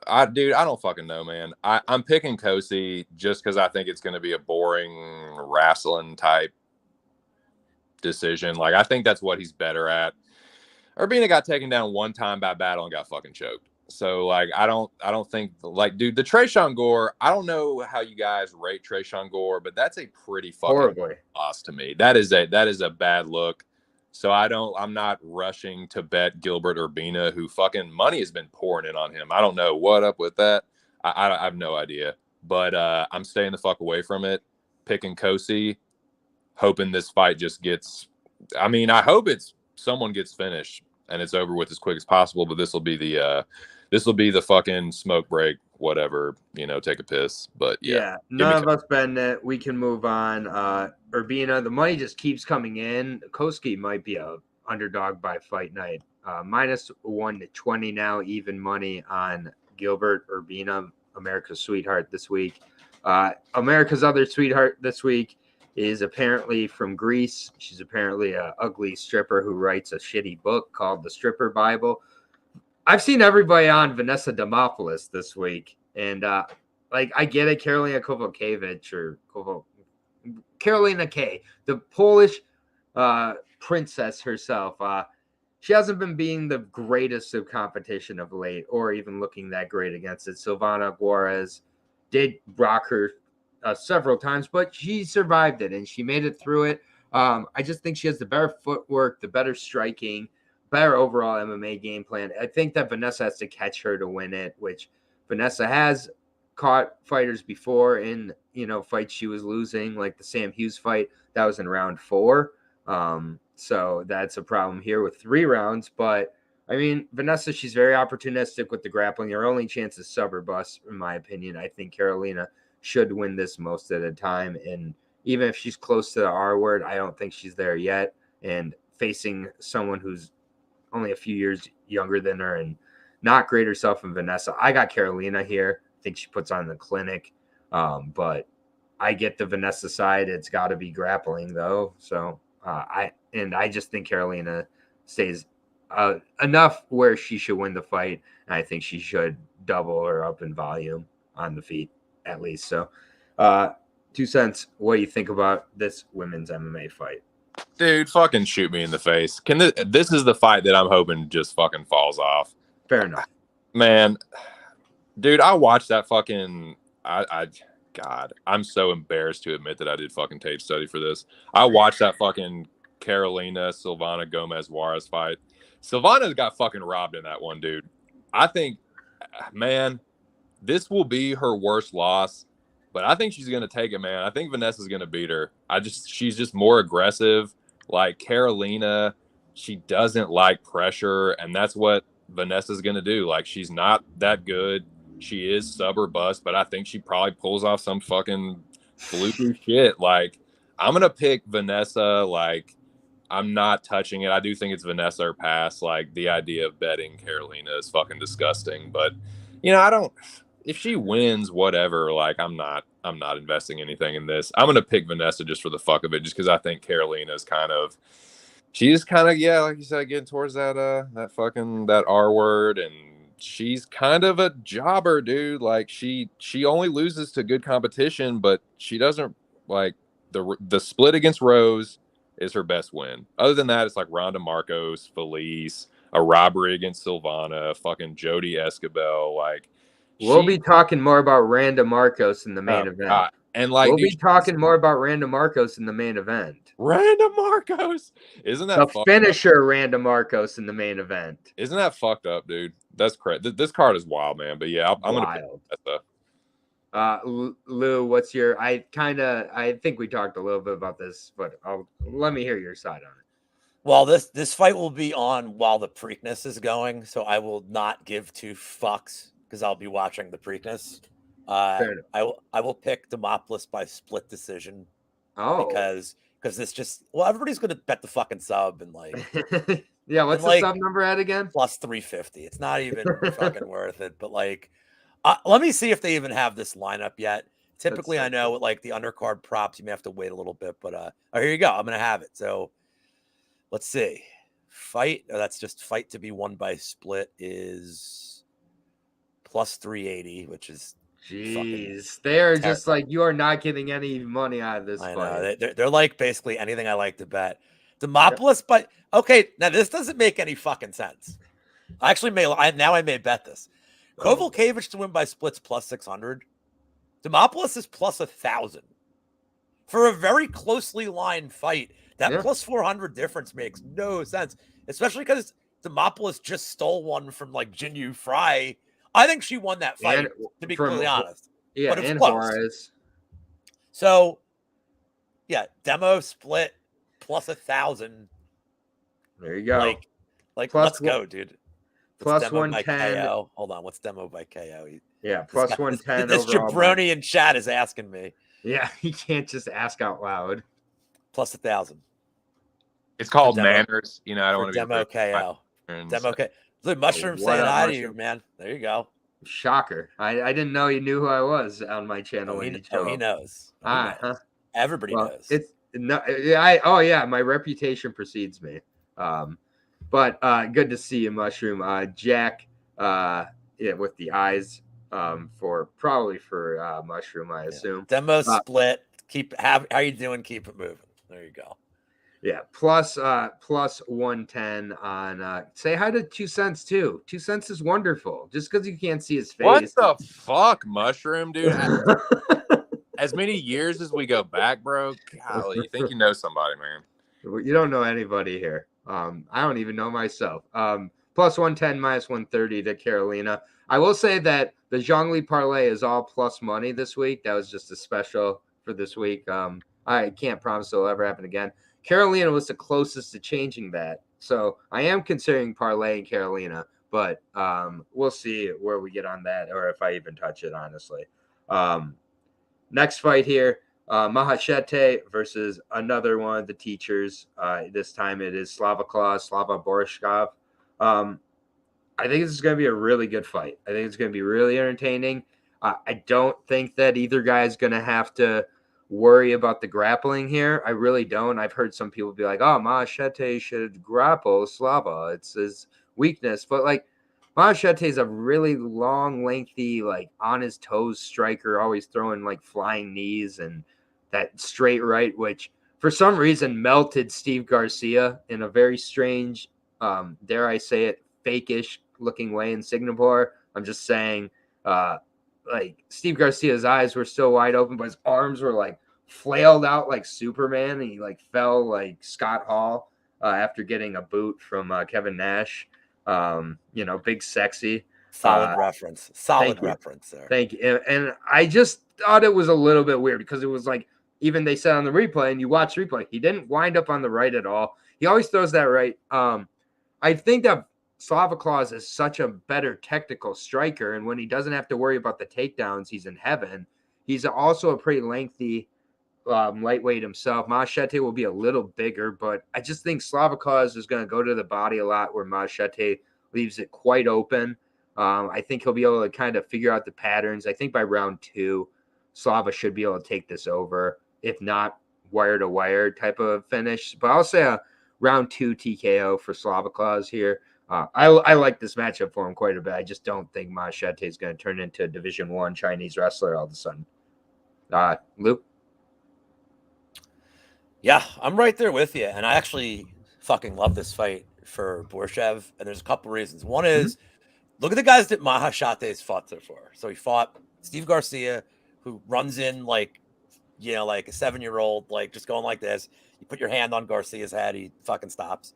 I don't fucking know, man. I'm picking Kosi just because I think it's going to be a boring wrestling type decision. Like, I think that's what he's better at. Urbina got taken down one time by Battle and got fucking choked. So like, I don't think, like, dude, the Tresean Gore, I don't know how you guys rate Tresean Gore, but that's a pretty fucking loss to me. That is a bad look. So I'm not rushing to bet Gilbert Urbina, who fucking money has been pouring in on him. I don't know what up with that. I have no idea, but I'm staying the fuck away from it. Picking Kosi, hoping this fight just gets. I mean, I hope someone gets finished and it's over with as quick as possible. But this will be the fucking smoke break, whatever, take a piss. But yeah, none of us bet it. We can move on. Urbina, the money just keeps coming in. Koski might be a underdog by fight night. -120 now, even money on Gilbert Urbina, America's sweetheart this week. America's other sweetheart this week is apparently from Greece. She's apparently an ugly stripper who writes a shitty book called The Stripper Bible. I've seen everybody on Vanessa Demopoulos this week, and like I get it, Karolina Kowalkiewicz or Karolina K, the Polish princess herself. She hasn't been being the greatest of competition of late, or even looking that great against it. Silvana Juarez did rock her several times, but she survived it and she made it through it. I just think she has the better footwork, the better striking, better overall MMA game plan. I think that Vanessa has to catch her to win it, which Vanessa has caught fighters before in fights she was losing, like the Sam Hughes fight that was in round 4. So that's a problem here with 3 rounds. But I mean, Vanessa, she's very opportunistic with the grappling. Her only chance is sub or bust, in my opinion. I think Karolina should win this most of the time. And even if she's close to the R word, I don't think she's there yet. And facing someone who's only a few years younger than her and not great herself in Vanessa, I got Karolina here. I think she puts on the clinic. But I get the Vanessa side. It's got to be grappling, though. So I just think Karolina stays enough where she should win the fight. And I think she should double or up in volume on the feet at least. So 2 cents. What do you think about this women's MMA fight? Dude, fucking shoot me in the face. This is the fight that I'm hoping just fucking falls off. Fair enough. Man, dude, I watched that fucking God, I'm so embarrassed to admit that I did fucking tape study for this. I watched that fucking Carolina Silvana Gomez Juarez fight. Silvana got fucking robbed in that one, dude. I think, man, this will be her worst loss, but I think she's gonna take it, man. I think Vanessa's gonna beat her. She's just more aggressive. Like Carolina, she doesn't like pressure, and that's what Vanessa's gonna do. Like, she's not that good. She is sub or bust, but I think she probably pulls off some fucking fluky shit. Like, I'm going to pick Vanessa. Like, I'm not touching it. I do think it's Vanessa or pass. Like, the idea of betting Carolina is fucking disgusting. But, if she wins, whatever, like, I'm not investing anything in this. I'm going to pick Vanessa just for the fuck of it, just because I think Carolina is she's kind of, yeah, like you said, getting towards that R word, and she's kind of a jobber, dude. Like, she only loses to good competition, but she doesn't, like, the split against Rose is her best win. Other than that, it's like Ronda Marcos, Felice, a robbery against Silvana, fucking Jody Escabel. Like, we'll be talking more about Randa Marcos in the main event. God. And like, we'll be talking more about Randa Marcos in the main event. Randa Marcos, isn't that the finisher? Randa Marcos in the main event. Isn't that fucked up, dude? That's crazy. This card is wild, man. But yeah, I'm gonna pick that stuff. Lou, what's your? I think we talked a little bit about this, but let me hear your side on it. Well, this fight will be on while the Preakness is going, so I will not give 2 fucks because I'll be watching the Preakness. I will pick Demopoulos by split decision. Oh, because this just everybody's gonna bet the fucking sub and like yeah. What's the sub number at again? Plus 350. It's not even fucking worth it. But like, let me see if they even have this lineup yet. Typically, I know with like the undercard props, you may have to wait a little bit. But here you go. I'm gonna have it. So let's see. Fight. That's just fight to be won by split is plus 380, which is. Jeez, they're just like, you are not getting any money out of this fight. I know. They're like basically anything I like to bet. Demopoulos, but okay, now this doesn't make any fucking sense. I actually I may bet this. Kowalkiewicz to win by splits plus 600. Demopoulos is plus 1,000. For a very closely lined fight, that plus 400 difference makes no sense, especially because Demopoulos just stole one from like Jinyu Fry. I think she won that fight, to be completely honest. Yeah, but it's and close. Juarez. So, yeah, demo split plus 1,000. There you go. Like let's go, dude. Plus 110. Hold on, what's demo by KO? Yeah, plus 110. This jabroni in chat is asking me. Yeah, you can't just ask out loud. Plus 1,000. It's called manners. I don't want to demo KO. Demo KO. Look, Mushroom saying hi to you, man. There you go. Shocker. I didn't know you knew who I was on my channel. He knows. Everybody knows. My reputation precedes me. But good to see you, Mushroom. Jack Yeah, with the eyes for Mushroom, I assume. Demo split. How you doing? Keep it moving. There you go. Yeah, plus 110 on say hi to 2 cents too. 2 cents is wonderful. Just because you can't see his What face. the fuck, Mushroom, dude? As many years as we go back, bro. Golly, you think you know somebody, man? You don't know anybody here. I don't even know myself. Plus 110, minus 130 to Carolina. I will say that the Zhongli parlay is all plus money this week. That was just a special for this week. I can't promise it'll ever happen again. Carolina was the closest to changing that. So I am considering parlaying Carolina, but we'll see where we get on that or if I even touch it, honestly. Next fight here, Mahashete versus another one of the teachers. This time it is Slava Borshkov. I think this is going to be a really good fight. I think it's going to be really entertaining. I don't think that either guy is going to have to worry about the grappling here. I really don't. I've heard some people be like, oh, Mahashete should grapple Slava. It's his weakness. But, like, Mahashete is a really long, lengthy, like, on his toes striker, always throwing, like, flying knees and that straight right, which for some reason melted Steve Garcia in a very strange, dare I say it, fakish looking way in Singapore. I'm just saying, like Steve Garcia's eyes were still wide open, but his arms were like flailed out like Superman, and he like fell like Scott Hall after getting a boot from Kevin Nash. Big sexy. Solid reference. Solid reference there. Thank you. And I just thought it was a little bit weird because it was like, even they said on the replay, and you watch replay, he didn't wind up on the right at all. He always throws that right. I think that Slava Claus is such a better technical striker, and when he doesn't have to worry about the takedowns, he's in heaven. He's also a pretty lengthy lightweight himself. Machete will be a little bigger, but I just think Slava Claus is going to go to the body a lot where Machete leaves it quite open. I think he'll be able to kind of figure out the patterns. I think by round 2, Slava should be able to take this over, if not wire to wire type of finish. But I'll say a round 2 TKO for Slava Claus here. I like this matchup for him quite a bit. I just don't think Machete is going to turn into a Division I Chinese wrestler all of a sudden. Lou? Yeah, I'm right there with you. And I actually fucking love this fight for Borshev. And there's a couple reasons. One is, look at the guys that Mahashate's fought so far. So he fought Steve Garcia, who runs in like a 7-year-old, like just going like this. You put your hand on Garcia's head, he fucking stops.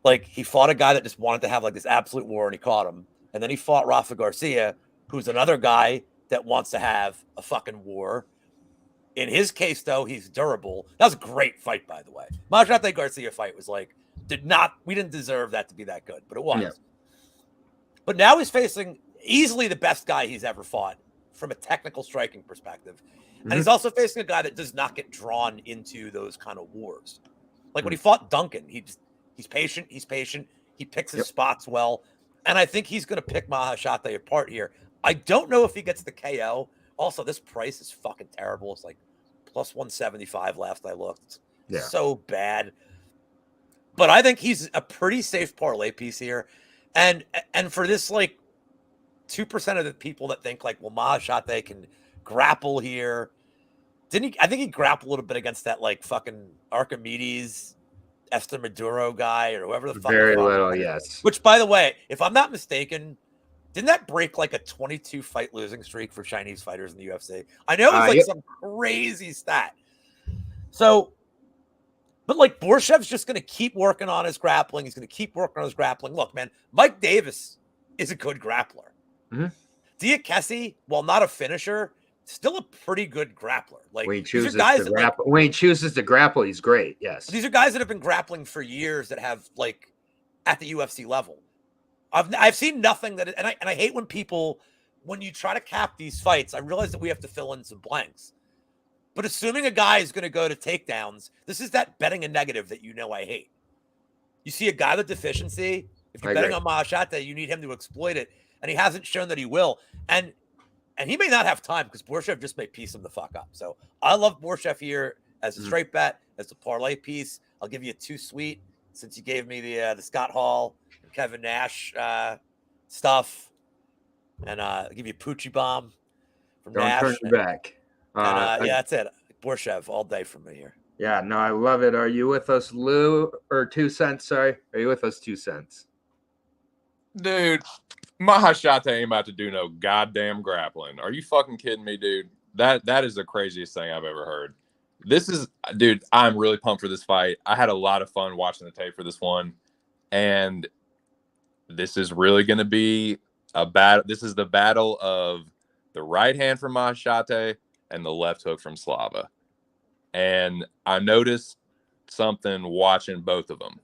Like, he fought a guy that just wanted to have like this absolute war, and he caught him. And then he fought Rafa Garcia, who's another guy that wants to have a fucking war. In his case, though, he's durable. That was a great fight, by the way. Machete Garcia fight was like, we didn't deserve that to be that good, but it was. Yeah. But now he's facing easily the best guy he's ever fought from a technical striking perspective. And he's also facing a guy that does not get drawn into those kind of wars. Like when he fought Duncan, he's patient. He picks his spots well. And I think he's going to pick Mahashate apart here. I don't know if he gets the KO. Also, this price is fucking terrible. It's like plus 175 last I looked. Yeah. So bad. But I think he's a pretty safe parlay piece here. And for this, like, 2% of the people that think, like, well, Mahashate can grapple here. I think he grappled a little bit against that, like, fucking Archimedes Esther guy or whoever the fuck. Very little, yes. Which, by the way, if I'm not mistaken, didn't that break like a 22 fight losing streak for Chinese fighters in the UFC? I know it's like some crazy stat. So, but like Borshev's just going to keep working on his grappling. He's going to keep working on his grappling. Look, man, Mike Davis is a good grappler. Diakese, while not a finisher, still a pretty good grappler. Like when he chooses to grapple, he's great. Yes, these are guys that have been grappling for years that have like at the UFC level. I've seen nothing that, and I hate when you try to cap these fights. I realize that we have to fill in some blanks, but assuming a guy is going to go to takedowns, this is that betting a negative that I hate. You see a guy with deficiency. If you're betting on Mahashate, you need him to exploit it, and he hasn't shown that he will. And he may not have time because Borshev just may piece him the fuck up. So I love Borshev here as a straight bet, as a parlay piece. I'll give you a 2 sweet since you gave me the Scott Hall and Kevin Nash stuff, and give you Poochie Bomb from Don't turn Nash. your back. And yeah, that's it. Borshev all day for me here. Yeah, no, I love it. Are you with us, Lou? Or 2 cents? Sorry, are you with us, 2 cents? Dude, Mahashate ain't about to do no goddamn grappling. Are you fucking kidding me, dude? That is the craziest thing I've ever heard. This is, dude, I'm really pumped for this fight. I had a lot of fun watching the tape for this one, and this is really going to be a battle. This is the battle of the right hand from Mahashate and the left hook from Slava. And I noticed something watching both of them.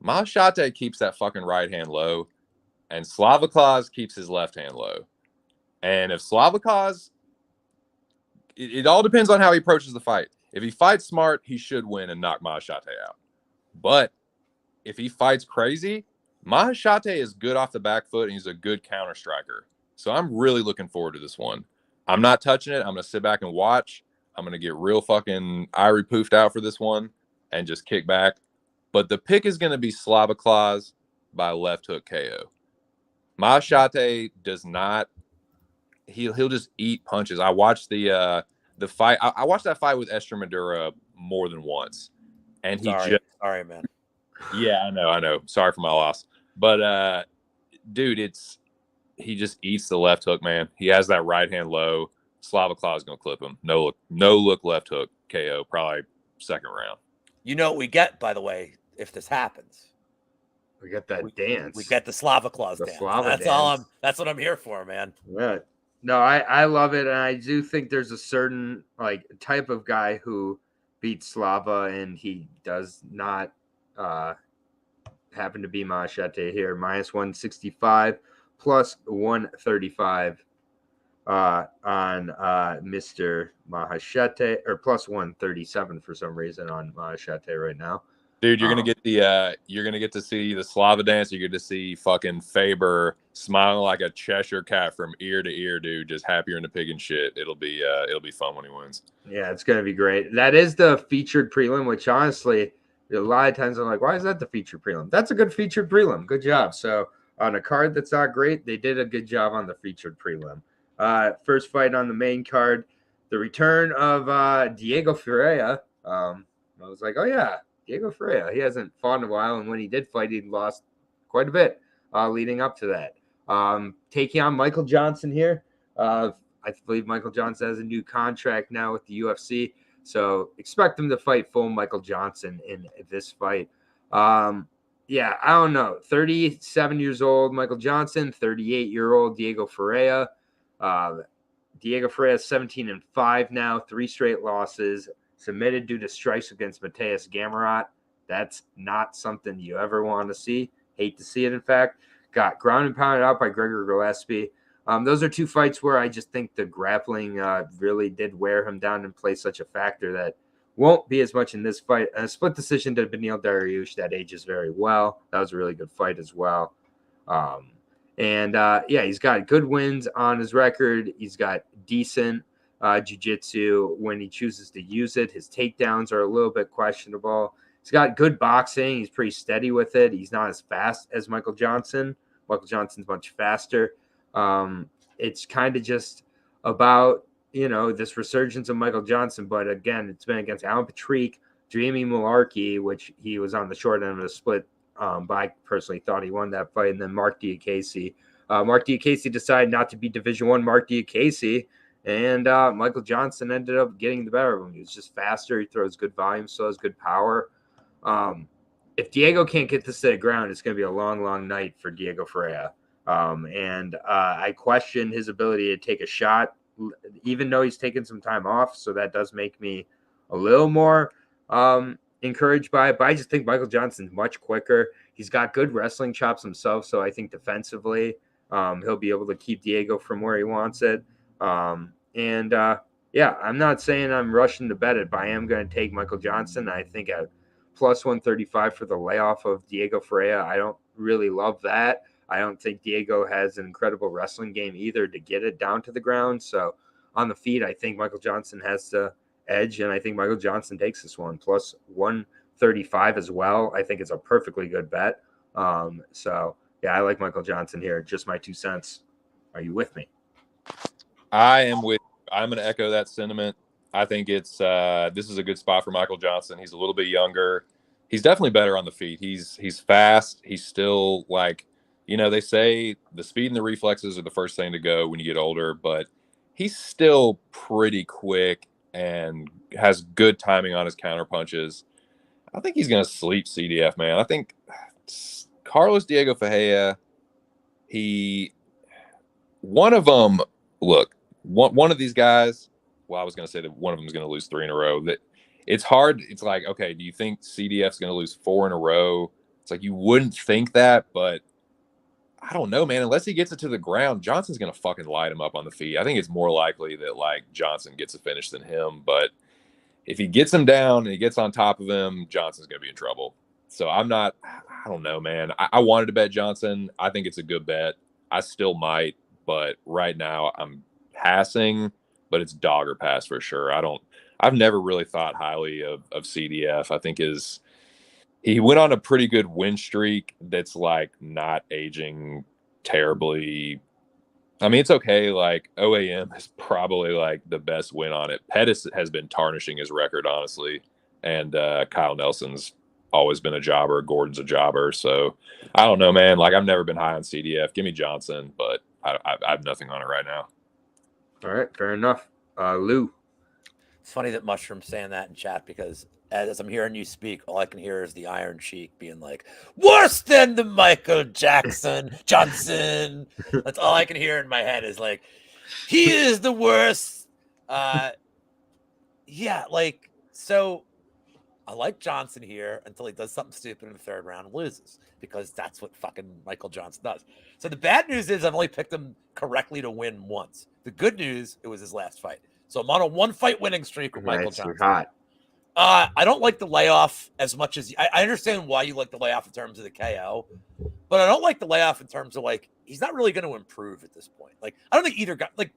Mahashate keeps that fucking right hand low, and Slavakaz keeps his left hand low. And if Slavakaz, it all depends on how he approaches the fight. If he fights smart, he should win and knock Mahashate out. But if he fights crazy, Mahashate is good off the back foot, and he's a good counter striker. So I'm really looking forward to this one. I'm not touching it. I'm going to sit back and watch. I'm going to get real fucking Irie poofed out for this one and just kick back. But the pick is going to be Slavakaz by left hook KO. Mahashate does not. He'll just eat punches. I watched the fight. I watched that fight with Estremadura more than once, and Sorry, man. Yeah, I know. Sorry for my loss, but dude, he just eats the left hook, man. He has that right hand low. Slavakaz is gonna clip him. No look left hook KO, probably second round. You know what we get, by the way, if this happens. We got that dance. We get the Slavakaz dance. That's what I'm here for, man. Yeah. No, I love it, and I do think there's a certain like type of guy who beats Slava, and he does not happen to be Mahashate here. Minus 165, plus 135 on Mr. Mahashate, or plus 137 for some reason on Mahashate right now. Dude, you're gonna get to see the Slava dance. You're gonna see fucking Faber smiling like a Cheshire cat from ear to ear, dude. Just happier than a pig and shit. It'll be fun when he wins. Yeah, it's gonna be great. That is the featured prelim, which honestly, a lot of times I'm like, why is that the featured prelim? That's a good featured prelim. Good job. So on a card that's not great, they did a good job on the featured prelim. First fight on the main card, the return of Diego Ferreira. I was like, oh yeah. Diego Ferreira, he hasn't fought in a while, and when he did fight, he lost quite a bit leading up to that. Taking on Michael Johnson here. I believe Michael Johnson has a new contract now with the UFC, so expect him to fight full Michael Johnson in this fight. Yeah, I don't know. 37 years old, Michael Johnson, 38-year-old Diego Ferreira. Diego Ferreira 17-5 now, 3 straight losses. Submitted due to strikes against Mateus Gamarot. That's not something you ever want to see. Hate to see it, in fact. Got ground and pounded out by Gregor Gillespie. Those are 2 fights where I just think the grappling really did wear him down and play such a factor that won't be as much in this fight. A split decision to Beneil Dariush that ages very well. That was a really good fight as well. Yeah, he's got good wins on his record. He's got decent jiu-jitsu when he chooses to use it. His takedowns are a little bit questionable. He's got good boxing. He's pretty steady with it. He's not as fast as Michael Johnson. Michael Johnson's much faster. It's kind of just about, this resurgence of Michael Johnson. But again, it's been against Alan Patrick, Jamie Malarkey, which he was on the short end of the split. But I personally thought he won that fight. And then Mark Diakese. Mark Diakese decided not to be Division I Mark Diakese. And Michael Johnson ended up getting the better of him. He was just faster. He throws good volume, so has good power. If Diego can't get this to the ground, it's going to be a long, long night for Diego Ferreira. I question his ability to take a shot, even though he's taken some time off. So that does make me a little more encouraged by it. But I just think Michael Johnson's much quicker. He's got good wrestling chops himself. So I think defensively, he'll be able to keep Diego from where he wants it. Yeah, I'm not saying I'm rushing to bet it, but I am going to take Michael Johnson. I think at plus 135 for the layoff of Diego Ferreira, I don't really love that. I don't think Diego has an incredible wrestling game either to get it down to the ground. So on the feet, I think Michael Johnson has the edge, and I think Michael Johnson takes this one. Plus 135 as well. I think it's a perfectly good bet. So Yeah, I like Michael Johnson here. Just my 2 cents. Are you with me? I am with. I'm going to echo that sentiment. I think it's this is a good spot for Michael Johnson. He's a little bit younger. He's definitely better on the feet. He's fast. He's still like, they say the speed and the reflexes are the first thing to go when you get older, but he's still pretty quick and has good timing on his counter punches. I think he's going to sleep CDF, man. I think Carlos Diego Ferreira, one of them, look, one of these guys, well, I was going to say that one of them is going to lose 3 in a row. That it's hard. It's like, okay, do you think CDF's going to lose 4 in a row? It's like you wouldn't think that, but I don't know, man. Unless he gets it to the ground, Johnson's going to fucking light him up on the feet. I think it's more likely that like Johnson gets a finish than him, but if he gets him down and he gets on top of him, Johnson's going to be in trouble. So I don't know, man. I wanted to bet Johnson. I think it's a good bet. I still might, but right now I'm passing, but it's dog or pass for sure. I've never really thought highly of CDF. I think he went on a pretty good win streak that's like not aging terribly. I mean, it's okay. Like OAM is probably like the best win on it. Pettis has been tarnishing his record, honestly. And Kyle Nelson's always been a jobber. Gordon's a jobber. So I don't know, man. Like I've never been high on CDF. Give me Johnson, but I have nothing on it right now. All right, fair enough. Lou. It's funny that Mushroom's saying that in chat because as I'm hearing you speak, all I can hear is the Iron Sheik being like, worse than the Michael Johnson. That's all I can hear in my head is like, he is the worst. Yeah, like, so I like Johnson here until he does something stupid in the 3rd round and loses because that's what fucking Michael Johnson does. So the bad news is I've only picked him correctly to win once. The good news, it was his last fight. So I'm on a 1-fight winning streak with Michael Johnson. You're hot. I don't like the layoff as much as I understand why you like the layoff in terms of the KO, but I don't like the layoff in terms of like he's not really going to improve at this point. Like I don't think either guy like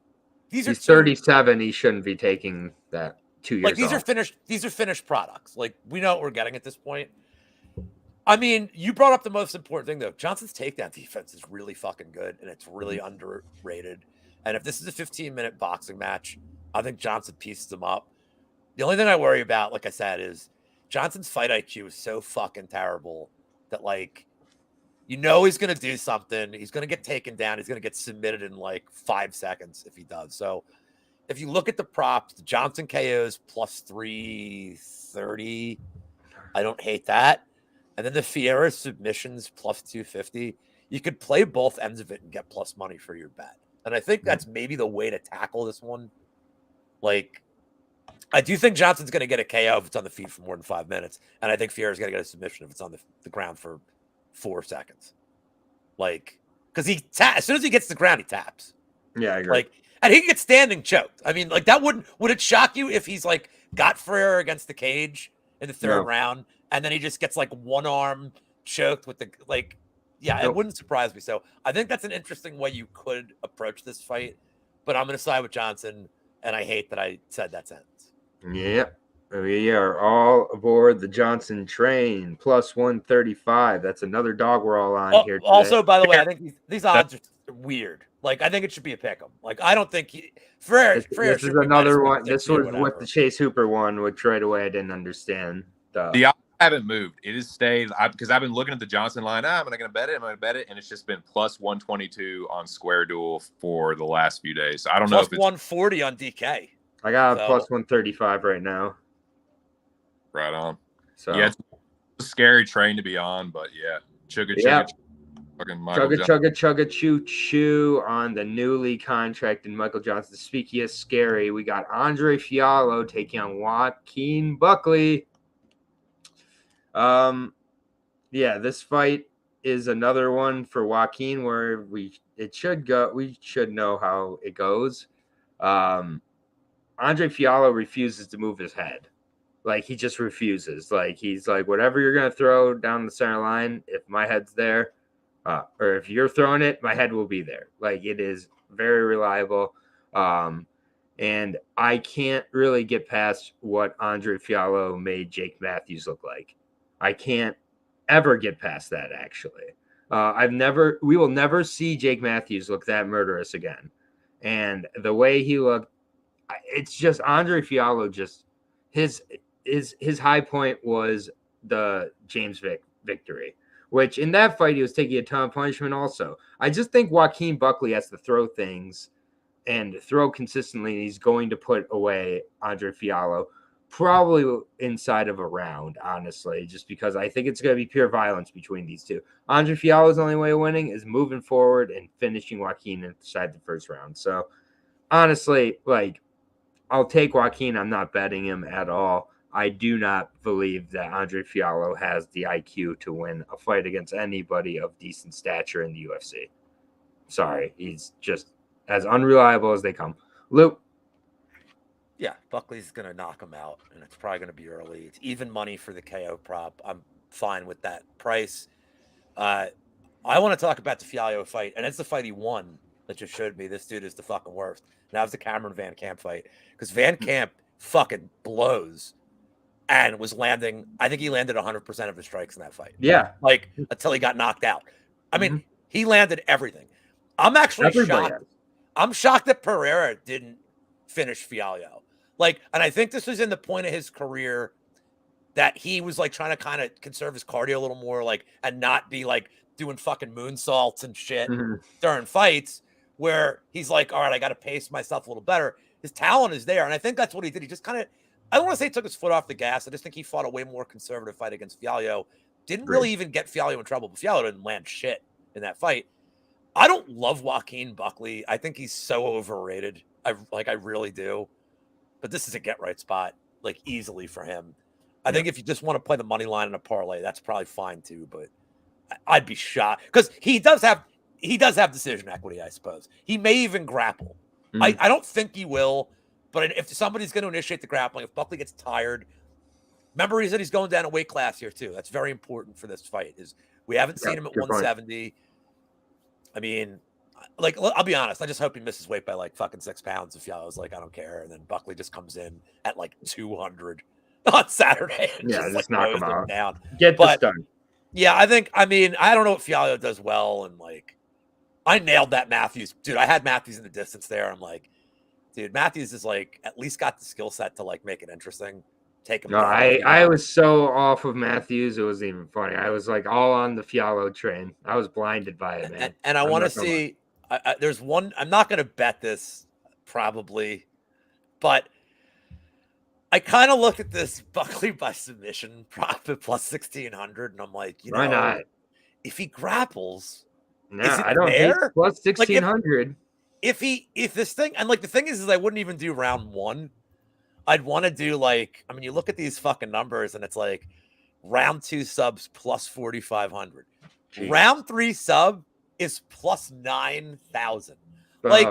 he's 37. He shouldn't be taking that 2 years. Like these off. are finished. These are finished products. Like we know what we're getting at this point. I mean, you brought up the most important thing though. Johnson's takedown defense is really fucking good and it's really underrated. And if this is a 15-minute boxing match, I think Johnson pieces him up. The only thing I worry about, like I said, is Johnson's fight IQ is so fucking terrible that, like, he's going to do something. He's going to get taken down. He's going to get submitted in, like, 5 seconds if he does. So, if you look at the props, the Johnson KOs plus 330. I don't hate that. And then the Fiera submissions plus 250. You could play both ends of it and get plus money for your bet. And I think that's maybe the way to tackle this one. Like, I do think Johnson's going to get a KO if it's on the feet for more than 5 minutes. And I think Fiera's going to get a submission if it's on the ground for 4 seconds. Like, because as soon as he gets to the ground, he taps. Yeah, I agree. Like, and he can get standing choked. I mean, like, would it shock you if he's like got Ferreira against the cage in the 3rd round and then he just gets like one arm choked with the, like, yeah, it wouldn't surprise me. So I think that's an interesting way you could approach this fight, but I'm going to side with Johnson. And I hate that I said that sentence. Yeah. We are all aboard the Johnson train. Plus 135. That's another dog we're all on here today. Also, by the way, I think these odds are weird. Like, I think it should be a pick 'em. Like, I don't think Ferreira. This is another one. This was with the Chase Hooper one, which right away I didn't understand. The odds haven't moved. It has stayed because I've been looking at the Johnson line. I'm going to bet it. I'm going to bet it, and it's just been plus 122 on Square Duel for the last few days. So I don't know if it's 140 on DK. I got plus 135 right now. Right on. So yeah, it's a scary train to be on, but yeah, chugga choo choo on the newly contracted Michael Johnson. Speaking of scary, we got Andre Fiallo taking on Joaquin Buckley. Yeah, this fight is another one for Joaquin where we should know how it goes. Andre Fiallo refuses to move his head. Like, he just refuses. Like, he's like, whatever you're going to throw down the center line, if my head's there, or if you're throwing it, my head will be there. Like, it is very reliable. And I can't really get past what Andre Fiallo made Jake Matthews look like. I can't ever get past that, actually. We will never see Jake Matthews look that murderous again. And the way he looked, it's just Andre Fiallo. Just his high point was the James Vick victory, which in that fight he was taking a ton of punishment. Also, I just think Joaquin Buckley has to throw things and throw consistently. And he's going to put away Andre Fiallo probably inside of a round, honestly, just because I think it's going to be pure violence between these two. Andre Fiallo's only way of winning is moving forward and finishing Joaquin inside the first round. So honestly, like, I'll take Joaquin. I'm not betting him at all. I do not believe that Andre Fiallo has the IQ to win a fight against anybody of decent stature in the UFC. Sorry, he's just as unreliable as they come. Lou? Yeah, Buckley's going to knock him out, and it's probably going to be early. It's even money for the KO prop. I'm fine with that price. I want to talk about the Fiallo fight, and it's the fight he won that just showed me this dude is the fucking worst. And that was the Cameron Van Camp fight, because Van Camp fucking blows and was landing. I think he landed 100% of his strikes in that fight. Yeah. Like, until he got knocked out. I mean, he landed everything. I'm actually shocked. I'm shocked that Pereira didn't finish Fiallo. Like, and I think this was in the point of his career that he was like trying to kind of conserve his cardio a little more, like, and not be like doing fucking moonsaults and shit during fights, where he's like, all right, I got to pace myself a little better. His talent is there. And I think that's what he did. He just kind of, I don't want to say he took his foot off the gas. I just think he fought a way more conservative fight against Fiallo. Didn't really even get Fiallo in trouble, but Fiallo didn't land shit in that fight. I don't love Joaquin Buckley. I think he's so overrated. I really do. But this is a get right spot, like, easily for him. I think if you just want to play the money line in a parlay, that's probably fine too. But I'd be shocked because he does have decision equity, I suppose. He may even grapple. I don't think he will, but if somebody's going to initiate the grappling, if Buckley gets tired, remember he said he's going down a weight class here too. That's very important for this fight. Is we haven't seen him at 170. I mean, like, I'll be honest, I just hope he misses weight by like fucking 6 pounds. If y'all was like, I don't care, and then Buckley just comes in at like 200 on Saturday. And just like knock him out. Down. Get this done. Yeah, I don't know what Fiallo does well, and like, I nailed that Matthews. Dude, I had Matthews in the distance there. I'm like, dude, Matthews is like at least got the skill set to like make it interesting. Take him. No, I was so off of Matthews, it wasn't even funny. I was like all on the Fiallo train. I was blinded by it, man. And I want to see. There's one. I'm not going to bet this probably, but I kind of look at this Buckley by submission prop at plus 1,600, and I'm like, why not? If he grapples, no, I don't hate plus 1,600. Like if this thing, and like the thing is I wouldn't even do round one. I'd want to do like, I mean, you look at these fucking numbers, and it's like round 2 subs plus 4,500. Round 3 sub is plus 9,000. Like,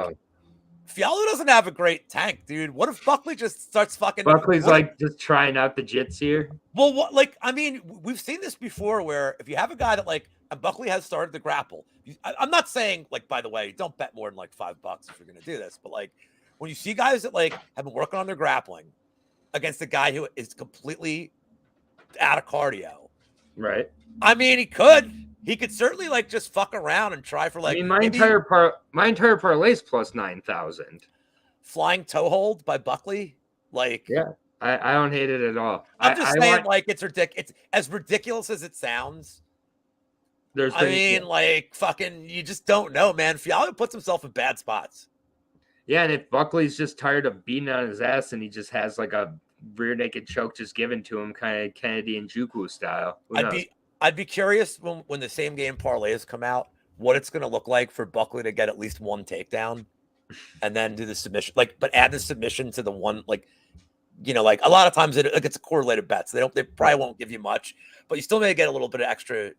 Fiallo doesn't have a great tank, dude. What if Buckley just starts fucking? Buckley's like just trying out the jits here. Well, what? Like, I mean, we've seen this before, where if you have a guy that like, and Buckley has started to grapple. I'm not saying like, by the way, don't bet more than like $5 if you're gonna do this, but like, when you see guys that like have been working on their grappling against a guy who is completely out of cardio, right? I mean, he could certainly like just fuck around and try for like. I mean, my entire parlay is plus 9,000. Flying toe hold by Buckley, like, yeah, I don't hate it at all. I'm just saying, like, it's ridiculous. It's as ridiculous as it sounds. Like, fucking, you just don't know, man. Fiallo puts himself in bad spots. Yeah, and if Buckley's just tired of beating on his ass and he just has like a rear naked choke just given to him, kind of Kennedy and Njoku style. I'd be curious when the same game parlays come out, what it's going to look like for Buckley to get at least one takedown, and then do the submission. Like, but add the submission to the one. Like, like a lot of times it's a correlated bet, so they probably won't give you much, but you still may get a little bit of extra,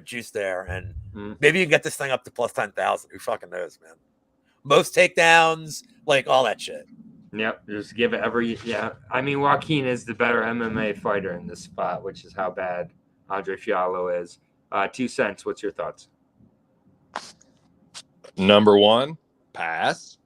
juice there, and maybe you can get this thing up to plus 10,000. Who fucking knows, man? Most takedowns, like all that shit. Yep, just give it yeah. I mean, Joaquin is the better MMA fighter in this spot, which is how bad Andre Fiallo is. 2 cents. What's your thoughts? Number 1, pass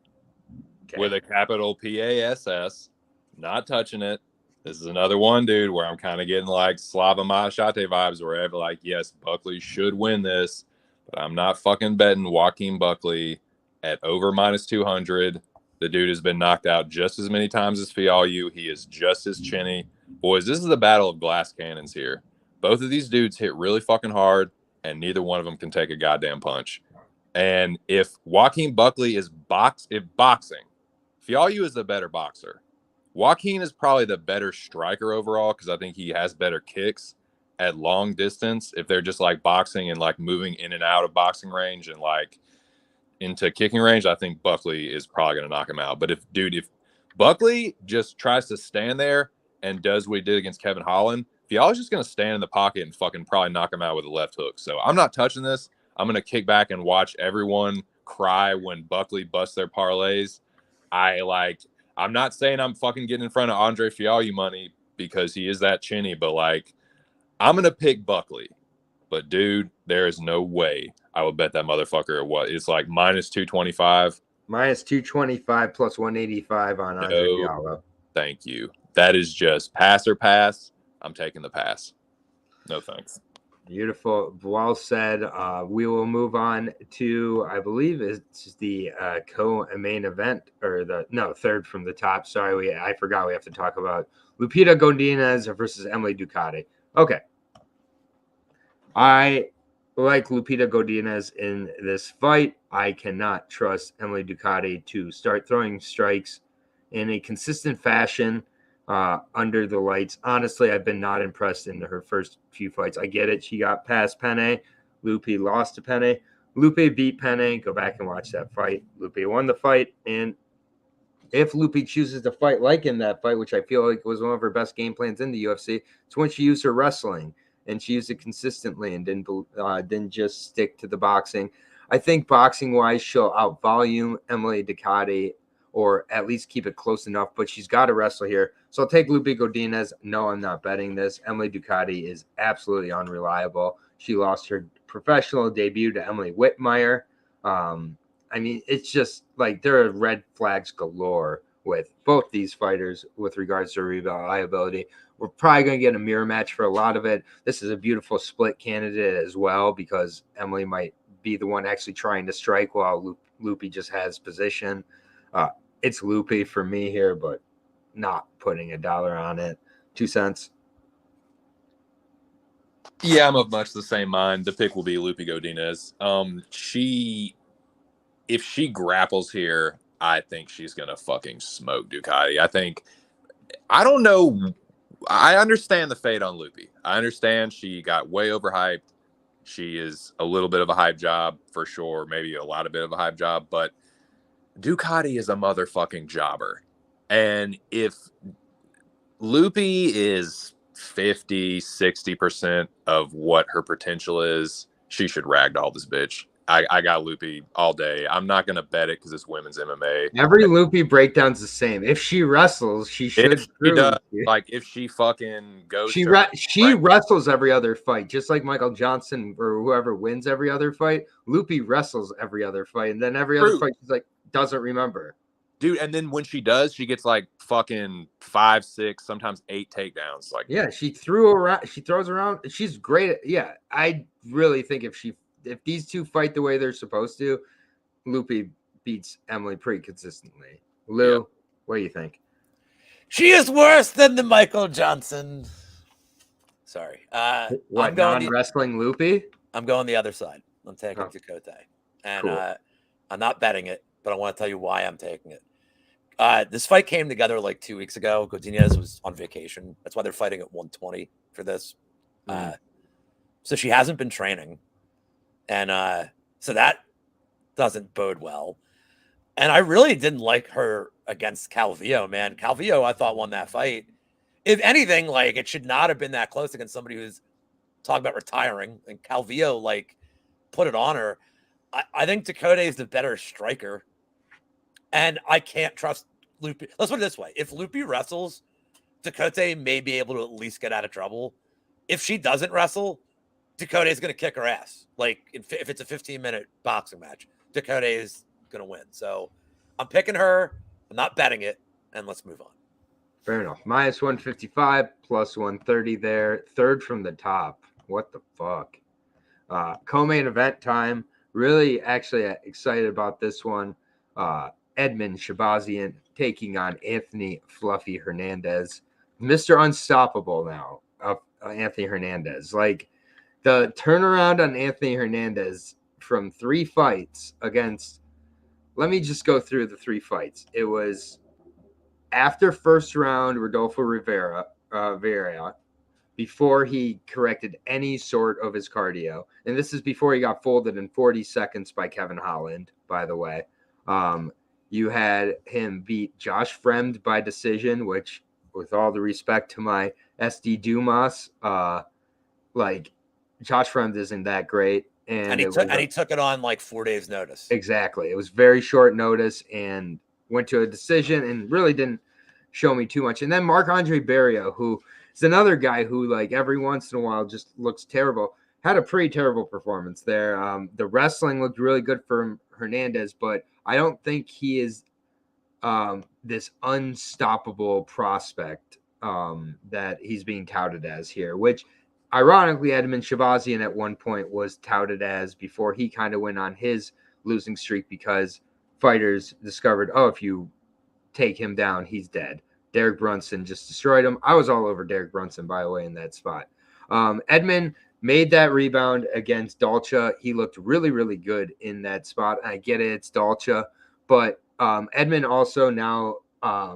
with a capital PASS. Not touching it. This is another one, dude, where I'm kind of getting like Slava Machate vibes, where like, yes, Buckley should win this, but I'm not fucking betting Joaquin Buckley at over -200. The dude has been knocked out just as many times as Fialho. He is just as chinny. Boys, this is the battle of glass cannons here. Both of these dudes hit really fucking hard, and neither one of them can take a goddamn punch. And if Joaquin Buckley is boxing, Fialho is the better boxer. Joaquin is probably the better striker overall because I think he has better kicks at long distance. If they're just like boxing and like moving in and out of boxing range and like into kicking range, I think Buckley is probably going to knock him out. But if Buckley just tries to stand there and does what he did against Kevin Holland, Fialho's just going to stand in the pocket and fucking probably knock him out with a left hook. So I'm not touching this. I'm going to kick back and watch everyone cry when Buckley busts their parlays. I'm not saying I'm fucking getting in front of Andre Fialho money because he is that chinny, but like, I'm going to pick Buckley. But dude, there is no way I would bet that motherfucker at what? It's like -225. -225 plus 185 on Andre Fialho. Thank you. That is just pass or pass. I'm taking the pass. No thanks. Beautiful. Well said. We will move on to, I believe it's the co-main event, or third from the top. Sorry, I forgot we have to talk about Lupita Godinez versus Emily Ducote. Okay. I like Lupita Godinez in this fight. I cannot trust Emily Ducote to start throwing strikes in a consistent fashion under the lights. Honestly, I've been not impressed in her first few fights. I get it. She got past Penne. Lupi lost to Penne. Lupi beat Penne. Go back and watch that fight. Lupi won the fight. And if Lupi chooses to fight like in that fight, which I feel like was one of her best game plans in the UFC, it's when she used her wrestling. And she used it consistently and didn't just stick to the boxing. I think boxing-wise, she'll out-volume Emily Ducote or at least keep it close enough, but she's got to wrestle here. So I'll take Lupita Godinez. No, I'm not betting this. Emily Ducote is absolutely unreliable. She lost her professional debut to Emily Whitmire. I mean, it's just like there are red flags galore with both these fighters with regards to reliability. We're probably going to get a mirror match for a lot of it. This is a beautiful split candidate as well because Emily might be the one actually trying to strike while Lupi just has position. It's Lupi for me here, but not putting $1 on it. 2 cents. Yeah, I'm of much the same mind. The pick will be Lupi Godinez. If she grapples here, I think she's going to fucking smoke Ducote. I don't know. I understand the fate on Lupi. I understand she got way overhyped. She is a little bit of a hype job for sure. Maybe a lot of bit of a hype job, but Ducote is a motherfucking jobber. And if Lupi is 50, 60% of what her potential is, she should ragdoll this bitch. I got Lupi all day. I'm not going to bet it because it's women's MMA. Every Lupi breakdown's the same. If she wrestles, she should. If she does, like if she fucking goes, she wrestles every other fight, just like Michael Johnson or whoever wins every other fight. Lupi wrestles every other fight, and then every other fight she's like doesn't remember. Dude, and then when she does, she gets like fucking 5, 6, sometimes 8 takedowns. Like, yeah, she throws around. She's great. Yeah, I really think if these two fight the way they're supposed to, Lupi beats Emily pretty consistently. Lou, what do you think? She is worse than the Michael Johnson. Sorry. What, non-wrestling Lupi? I'm going the other side. I'm taking Ducote. And cool. I'm not betting it, but I want to tell you why I'm taking it. This fight came together like 2 weeks ago. Godinez was on vacation. That's why they're fighting at 120 for this. So she hasn't been training. And so that doesn't bode well. And I really didn't like her against Calvillo, man. Calvillo, I thought, won that fight. If anything, like, it should not have been that close against somebody who's talking about retiring. And Calvillo, like, put it on her. I think Ducote is the better striker. And I can't trust Lupi. Let's put it this way. If Lupi wrestles, Ducote may be able to at least get out of trouble. If she doesn't wrestle, Ducote is going to kick her ass. Like, if it's a 15-minute boxing match, Ducote is going to win. So I'm picking her. I'm not betting it. And let's move on. Fair enough. -155, +130 there. Third from the top. What the fuck? Co-main event time. Really, actually excited about this one. Edmund Shabazian taking on Anthony Fluffy Hernandez, Mr. Unstoppable now. Anthony Hernandez, like the turnaround on Anthony Hernandez from 3 fights against. Let me just go through the 3 fights. It was after first round, Rodolfo Rivera, before he corrected any sort of his cardio. And this is before he got folded in 40 seconds by Kevin Holland, by the way. You had him beat Josh Fremd by decision, which, with all the respect to my SD Dumas, like Josh Fremd isn't that great. And he took it on like 4 days notice. Exactly. It was very short notice and went to a decision and really didn't show me too much. And then Marc-Andre Barrios, who is another guy who, like, every once in a while just looks terrible, had a pretty terrible performance there. The wrestling looked really good for Hernandez, but I don't think he is this unstoppable prospect that he's being touted as here, which ironically Edmund Shabazian at one point was touted as before he kind of went on his losing streak, because fighters discovered, oh, if you take him down, he's dead. Derek Brunson just destroyed him. I was all over Derek Brunson, by the way, in that spot. Edmund made that rebound against Dalcha. He looked really, really good in that spot. I get it, it's Dalcha, but Edmund also now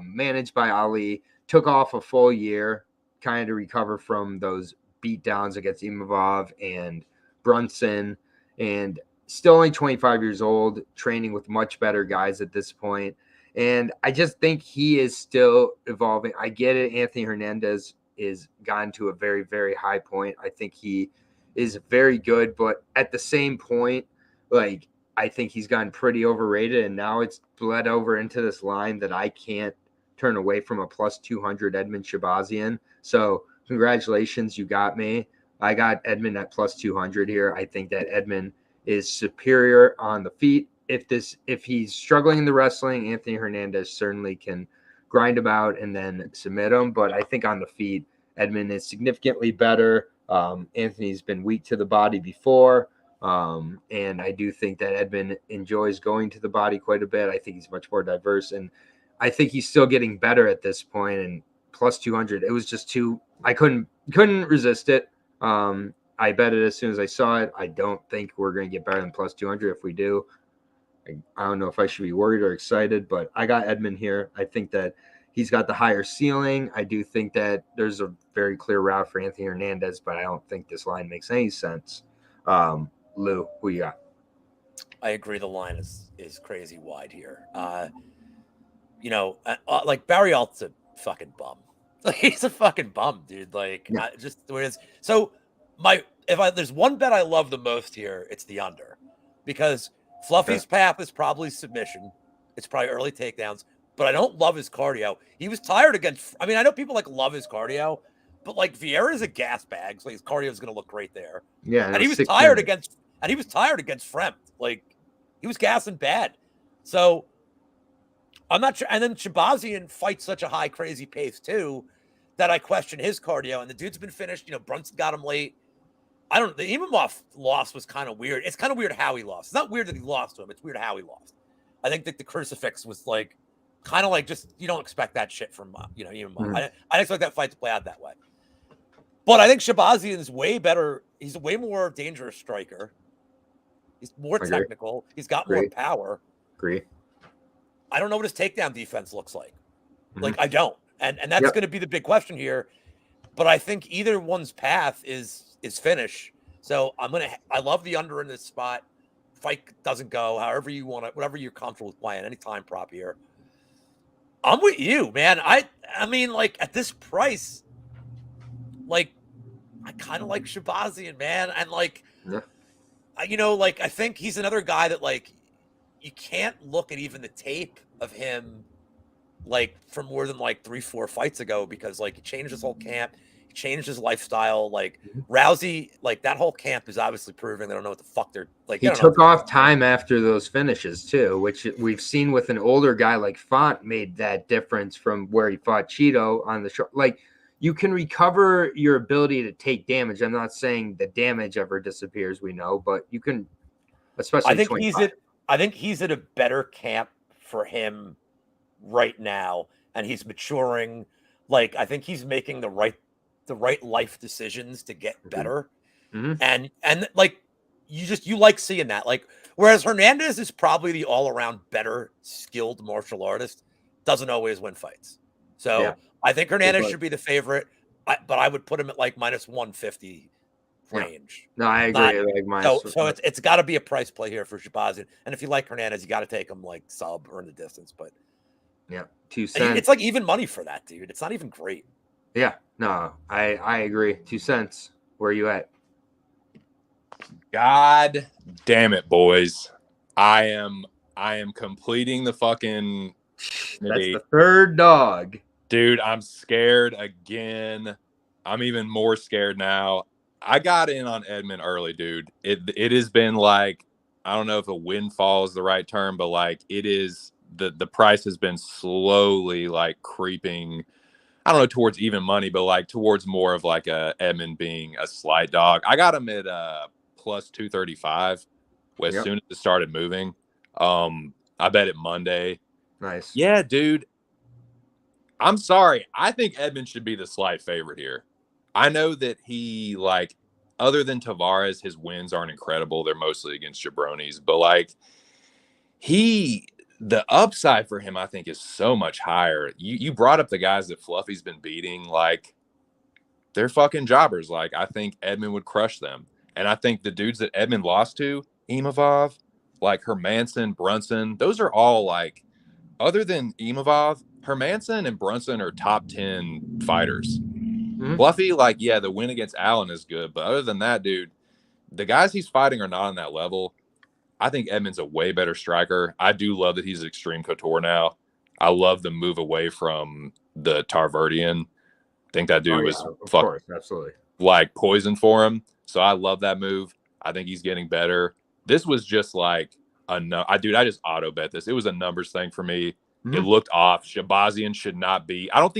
managed by Ali, took off a full year kind of to recover from those beat downs against Imavov and Brunson, and still only 25 years old, training with much better guys at this point. And I just think he is still evolving. I get it. Anthony Hernandez is gotten to a very, very high point. I think he is very good, but at the same point, like, I think he's gotten pretty overrated, and now it's bled over into this line that I can't turn away from a plus 200 Edmund Shabazian. So congratulations, you got me. I got Edmund at plus 200 here. I think that Edmund is superior on the feet. If he's struggling in the wrestling, Anthony Hernandez certainly can grind him out and then submit him. But I think on the feet, Edmund is significantly better. Anthony's been weak to the body before. And I do think that Edmund enjoys going to the body quite a bit. I think he's much more diverse, and I think he's still getting better at this point. And plus 200, it was just too, I couldn't resist it. I bet it as soon as I saw it. I don't think we're going to get better than plus 200. If we do, I don't know if I should be worried or excited, but I got Edmund here. I think that he's got the higher ceiling. I do think that there's a very clear route for Anthony Hernandez, but I don't think this line makes any sense. Lou, who you got? I agree. The line is crazy wide here. Like Barrialt's a fucking bum. Like, he's a fucking bum, dude. Like, yeah. Just the way it is. So there's one bet I love the most here, it's the under, because Fluffy's path is probably submission. It's probably early takedowns, but I don't love his cardio. He was tired against. I mean, I know people like love his cardio, but like Vieira's a gas bag, so his cardio is going to look great there. Yeah, and he was tired against Fremd. Like, he was gassing bad. So I'm not sure. And then Shabazian fights such a high, crazy pace too that I question his cardio. And the dude's been finished. Brunson got him late. I don't know. The Imavov loss was kind of weird. It's kind of weird how he lost. It's not weird that he lost to him. It's weird how he lost. I think that the crucifix was like kind of like just, you don't expect that shit from Imavov. Mm-hmm. I didn't expect that fight to play out that way. But I think Shabazian is way better. He's a way more dangerous striker. He's more technical. He's got more power. Agree. I don't know what his takedown defense looks like. Mm-hmm. Like, I don't. And that's going to be the big question here. But I think either one's path is finish. So I love the under in this spot. Fight doesn't go however you want it, whatever you're comfortable with playing, any time prop here. I'm with you, man. I mean, like, at this price, like, I kind of like Shabazian, man. And like, I think he's another guy that, like, you can't look at even the tape of him, like, for more than like 3-4 fights ago, because like he changed his whole camp, he changed his lifestyle. Like, Rousey, like, that whole camp is obviously proving they don't know what the fuck they're like. He took off time after those finishes too, which we've seen with an older guy like Font made that difference from where he fought Cheeto on the show. Like, you can recover your ability to take damage. I'm not saying the damage ever disappears, we know, but you can, especially I think 25. he's at a better camp for him right now, and he's maturing. Like, I think he's making the right life decisions to get better. Mm-hmm. And like, you like seeing that. Like, whereas Hernandez is probably the all around better skilled martial artist, doesn't always win fights. So Yeah. I think Hernandez should be the favorite, but I would put him at like minus 150 range. No, I agree. Like So it's got to be a price play here for Shabazian. And if you like Hernandez, you got to take him like sub or in the distance. But yeah, 2 cents. It's like even money for that, dude. It's not even great. Yeah, no, I agree. 2 cents. Where are you at? God damn it, boys. I am completing the fucking That's the third dog. Dude, I'm scared again. I'm even more scared now. I got in on Edmund early, dude. It has been like, I don't know if a windfall is the right term, but like it is the price has been slowly like creeping. I don't know, towards even money, but like towards more of like a Edmund being a slight dog. I got him at plus 235 as soon as it started moving. I bet it Monday. Nice. Yeah, dude. I'm sorry. I think Edmund should be the slight favorite here. I know that he, like, other than Tavares, his wins aren't incredible. They're mostly against jabronis. But, like, the upside for him, I think, is so much higher. You brought up the guys that Fluffy's been beating. Like, they're fucking jobbers. Like, I think Edmund would crush them. And I think the dudes that Edmund lost to, Imavov, like Hermanson, Brunson, those are all, like, other than Imavov, Hermanson and Brunson are top 10 fighters. Mm-hmm. Fluffy, like, yeah, the win against Allen is good. But other than that, dude, the guys he's fighting are not on that level. I think Edmund's a way better striker. I do love that he's Extreme Couture now. I love the move away from the Tarverdian. I think that dude was absolutely like poison for him. So I love that move. I think he's getting better. This was just like I just auto bet this. It was a numbers thing for me. Mm-hmm. It looked off. Shabazian should not be. I don't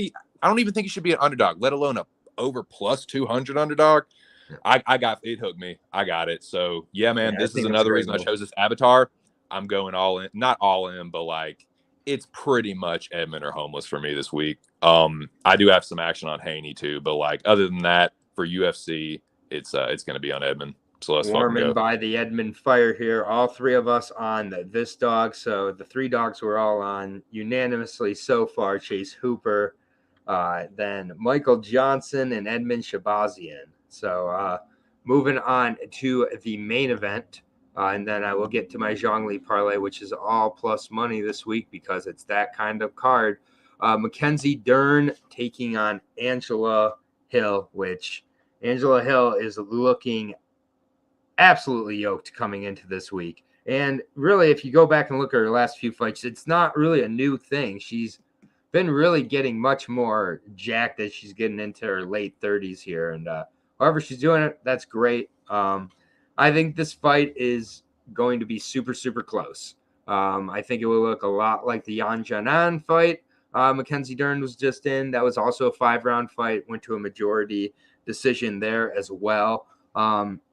even think he should be an underdog, let alone a over plus 200 underdog. I got it hooked me. I got it. So yeah, man, this is another reason I chose this avatar. I'm going all in, not all in, but like it's pretty much Edmund or homeless for me this week. I do have some action on Haney too, but like other than that, for UFC, it's going to be on Edmund. So let's warming by the Edmund fire here. All three of us on this dog. So the three dogs we're all on unanimously so far. Chase Hooper, then Michael Johnson, and Edmund Shabazian. So moving on to the main event, and then I will get to my Zhongli parlay, which is all plus money this week because it's that kind of card. Mackenzie Dern taking on Angela Hill, which Angela Hill is looking absolutely yoked coming into this week. And really, if you go back and look at her last few fights, it's not really a new thing. She's been really getting much more jacked as she's getting into her late 30s here. And however she's doing it, that's great. I think this fight is going to be super, super close. I think it will look a lot like the Yan Jianan fight Mackenzie Dern was just in. That was also a 5-round fight, went to a majority decision there as well.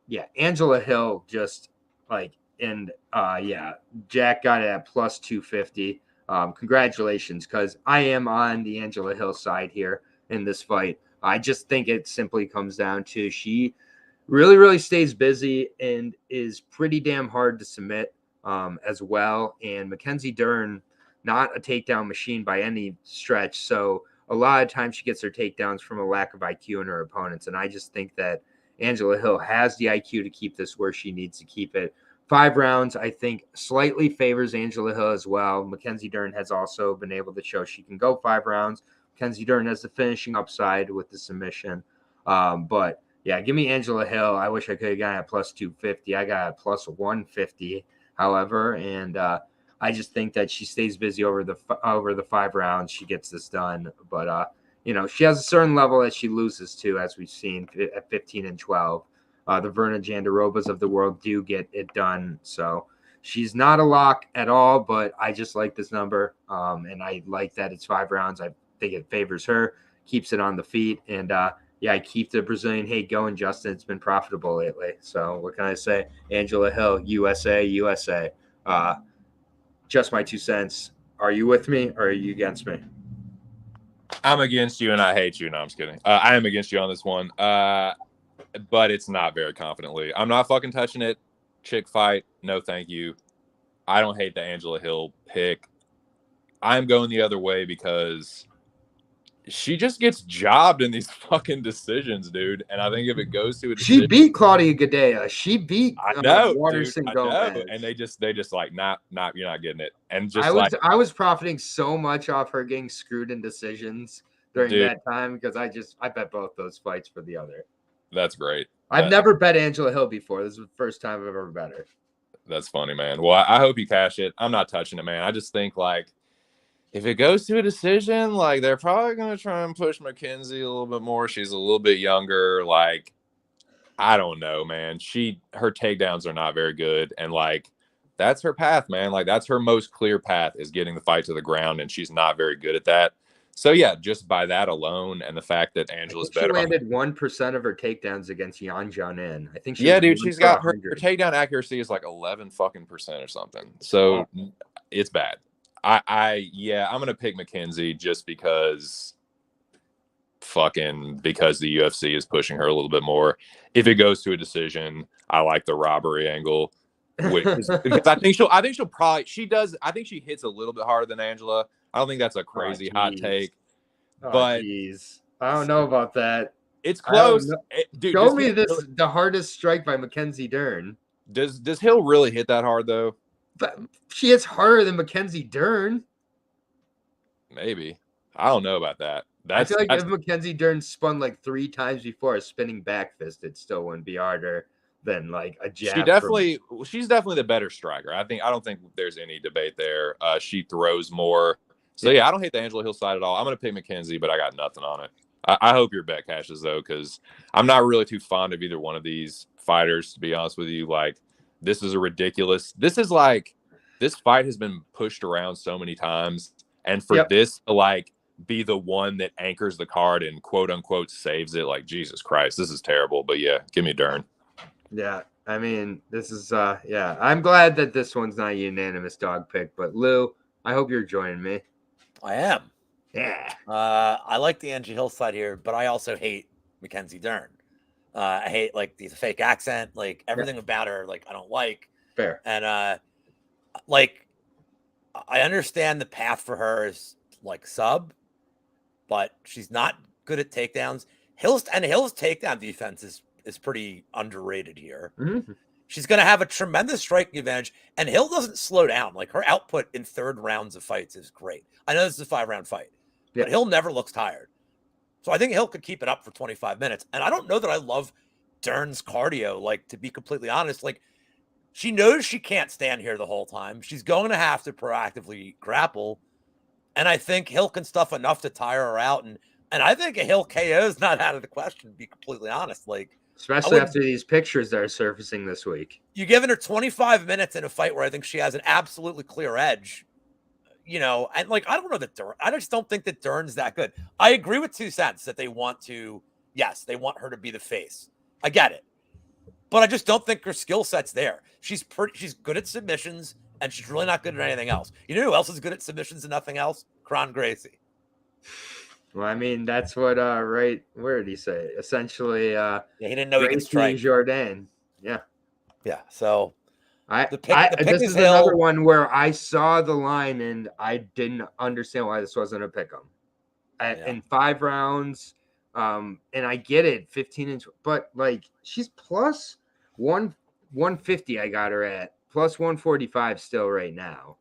Yeah, Angela Hill just like, and Jack got it at plus 250. Congratulations, because I am on the Angela Hill side here in this fight. I just think it simply comes down to she really, really stays busy and is pretty damn hard to submit as well. And Mackenzie Dern, not a takedown machine by any stretch. So a lot of times she gets her takedowns from a lack of IQ in her opponents. And I just think that Angela Hill has the IQ to keep this where she needs to keep it. 5 rounds, I think, slightly favors Angela Hill as well. Mackenzie Dern has also been able to show she can go 5 rounds. Mackenzie Dern has the finishing upside with the submission. But, yeah, give me Angela Hill. I wish I could have gotten at plus 250. I got at plus 150, however. And I just think that she stays busy over the 5 rounds. She gets this done. But, she has a certain level that she loses to, as we've seen at 15 and 12. The Verna Jandarobas of the world do get it done. So she's not a lock at all, but I just like this number. And I like that it's 5 rounds. I think it favors her. keeps it on the feet. And I keep the Brazilian hate going, Justin. It's been profitable lately. So what can I say? Angela Hill, USA, USA. Just my 2 cents. Are you with me or are you against me? I'm against you and I hate you. No, I'm just kidding. I am against you on this one. But it's not very confidently. I'm not fucking touching it. Chick fight. No, thank you. I don't hate the Angela Hill pick. I'm going the other way because she just gets jobbed in these fucking decisions, dude. And I think if it goes to a decision, she beat Claudia Gadea. She beat I know, Waterson dude, Gomez. I know. And they just like, nah, you're not getting it. And just I was profiting so much off her getting screwed in decisions during that time because I bet both those fights for the other. That's great. I've never bet Angela Hill before. This is the first time I've ever bet her. That's funny, man. Well, I hope you cash it. I'm not touching it, man. I just think like if it goes to a decision, like they're probably going to try and push Mackenzie a little bit more. She's a little bit younger. Like, I don't know, man. Her takedowns are not very good. And like, that's her path, man. Like that's her most clear path is getting the fight to the ground. And she's not very good at that. So yeah, just by that alone, and the fact that Angela's better. She landed 1% of her takedowns against Yan Jianin. I think she's got her takedown accuracy is like 11% or something. So it's bad. I'm gonna pick Mackenzie just because the UFC is pushing her a little bit more. If it goes to a decision, I like the robbery angle. Because I think she hits a little bit harder than Angela. I don't think that's a crazy hot take. But I don't know about that. It's close. Dude, show me the hardest strike by Mackenzie Dern. Does Hill really hit that hard though? But she hits harder than Mackenzie Dern. Maybe. I don't know about that. I feel like if Mackenzie Dern spun like 3 times before a spinning back fist, it still wouldn't be harder than like a jab. She's definitely the better striker. I don't think there's any debate there. She throws more. So yeah, I don't hate the Angela Hill side at all. I'm gonna pick Mackenzie, but I got nothing on it. I hope your bet cashes though, because I'm not really too fond of either one of these fighters, to be honest with you. Like, this is this fight has been pushed around so many times, and for this to like be the one that anchors the card and quote unquote saves it, like Jesus Christ, this is terrible. But yeah, give me Dern. Yeah, I mean, this is I'm glad that this one's not a unanimous dog pick, but Lou, I hope you're joining me. I am. Yeah. I like the Angie Hill side here, but I also hate Mackenzie Dern. I hate like the fake accent, like everything about her, like I don't like. Fair. And like I understand the path for her is like sub, but she's not good at takedowns. Hill's takedown defense is pretty underrated here. Mm-hmm. She's going to have a tremendous striking advantage, and Hill doesn't slow down. Like her output in third rounds of fights is great. I know this is a 5-round fight, but Hill never looks tired. So I think Hill could keep it up for 25 minutes. And I don't know that I love Dern's cardio. Like, to be completely honest, like she knows she can't stand here the whole time. She's going to have to proactively grapple. And I think Hill can stuff enough to tire her out. And I think a Hill KO is not out of the question, to be completely honest. Like, especially after these pictures that are surfacing this week. You're giving her 25 minutes in a fight where I think she has an absolutely clear edge, and like, I don't know that I just don't think that Dern's that good. I agree with 2 cents that they want her to be the face. I get it. But I just don't think her skill set's there. She's good at submissions, and she's really not good at anything else. You know who else is good at submissions and nothing else? Kron Gracie. Well, I mean, that's what right, where did he say? Essentially, he didn't know he could strike. Jordan. Yeah. So this is another one where I saw the line and I didn't understand why this wasn't a pick 'em. In 5 rounds, and I get it, 15 inch, but like she's plus 150. I got her at plus 145 still right now.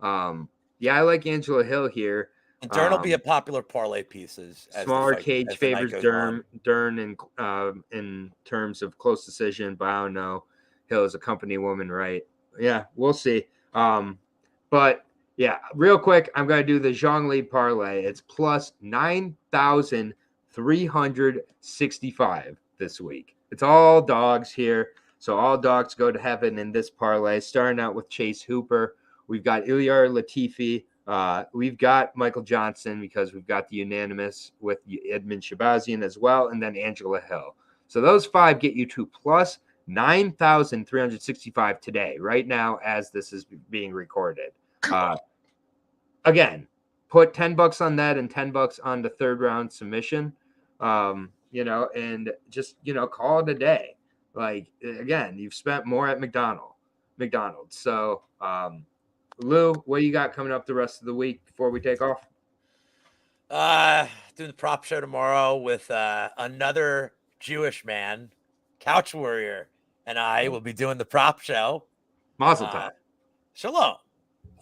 I like Angela Hill here. And Dern will be a popular parlay pieces. Smaller cage favors Dern in terms of close decision, but I don't know. Hill is a company woman, right? Yeah, we'll see. But yeah, real quick, I'm going to do the Zhongli parlay. It's plus 9,365 this week. It's all dogs here. So all dogs go to heaven in this parlay. Starting out with Chase Hooper. We've got Ilyar Latifi We've got Michael Johnson because we've got the unanimous with Edmund Shabazian as well, and then Angela Hill. So those 5 get you to plus 9,365 today, right now, as this is being recorded. Again, put $10 on that and $10 on the 3rd round submission, and just, call it a day. Like, again, you've spent more at McDonald's. So, Lou, what do you got coming up the rest of the week before we take off? Doing the prop show tomorrow with another Jewish man, Couch Warrior, and I will be doing the prop show. Mazel tov. Shalom.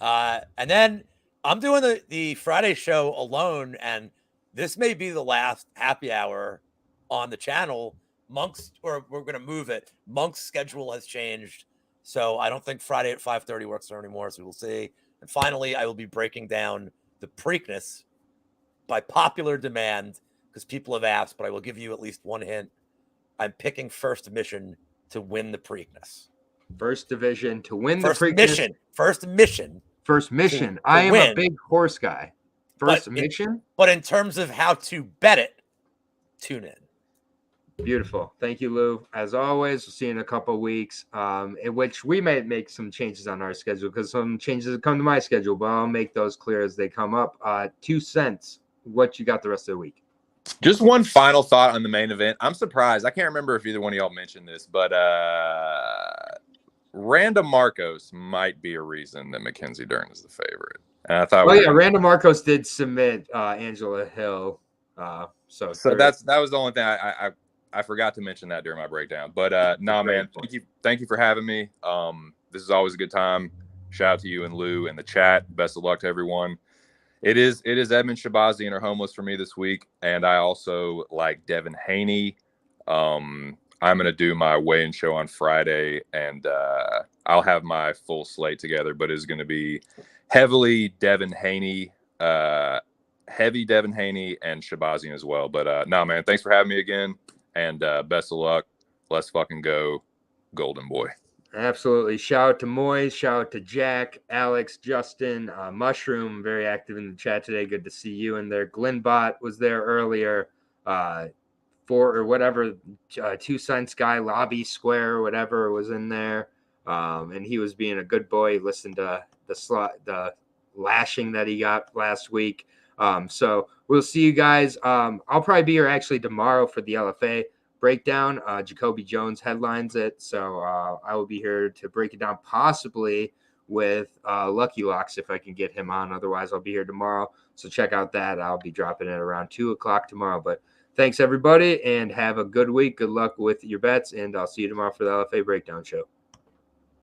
And then I'm doing the Friday show alone, and this may be the last happy hour on the channel. We're going to move it. Monk's schedule has changed, so I don't think Friday at 5:30 works there anymore, so we'll see. And finally, I will be breaking down the Preakness by popular demand because people have asked, but I will give you at least one hint. I'm picking First Mission to win the Preakness. First division to win the Preakness. First mission. I am a big horse guy. First mission. But in terms of how to bet it, tune in. Beautiful. Thank you, Lou. As always, we'll see you in a couple of weeks, in which we may make some changes on our schedule because some changes have come to my schedule, but I'll make those clear as they come up. 2 cents. What you got the rest of the week? Just one final thought on the main event. I'm surprised. I can't remember if either one of y'all mentioned this, but Randa Marcos might be a reason that Mackenzie Dern is the favorite. And I thought, Randa Marcos did submit Angela Hill. So that was the only thing I forgot to mention that during my breakdown. But man, thank you for having me. This is always a good time. Shout out to you and Lou in the chat. Best of luck to everyone. It is Edmund Shabazian or Homeless for me this week, and I also like Devin Haney. I'm going to do my weigh-in show on Friday, and I'll have my full slate together, but it's going to be heavy Devin Haney, and Shabazian as well. But man, thanks for having me again, and best of luck. Let's fucking go, Golden Boy. Absolutely. Shout out to Moyes. Shout out to Jack, Alex, Justin, Mushroom, very active in the chat today. Good to see you in there. Glenbot was there earlier. 2 Cents Guy, Lobby Square, whatever was in there. And he was being a good boy. Listened to the lashing that he got last week. So we'll see you guys. I'll probably be here actually tomorrow for the LFA breakdown. Jacoby Jones headlines it, so I will be here to break it down, possibly with Lucky Locks if I can get him on. Otherwise, I'll be here tomorrow, so check out that. I'll be dropping it around 2:00 tomorrow. But thanks everybody, and have a good week. Good luck with your bets, and I'll see you tomorrow for the LFA breakdown show.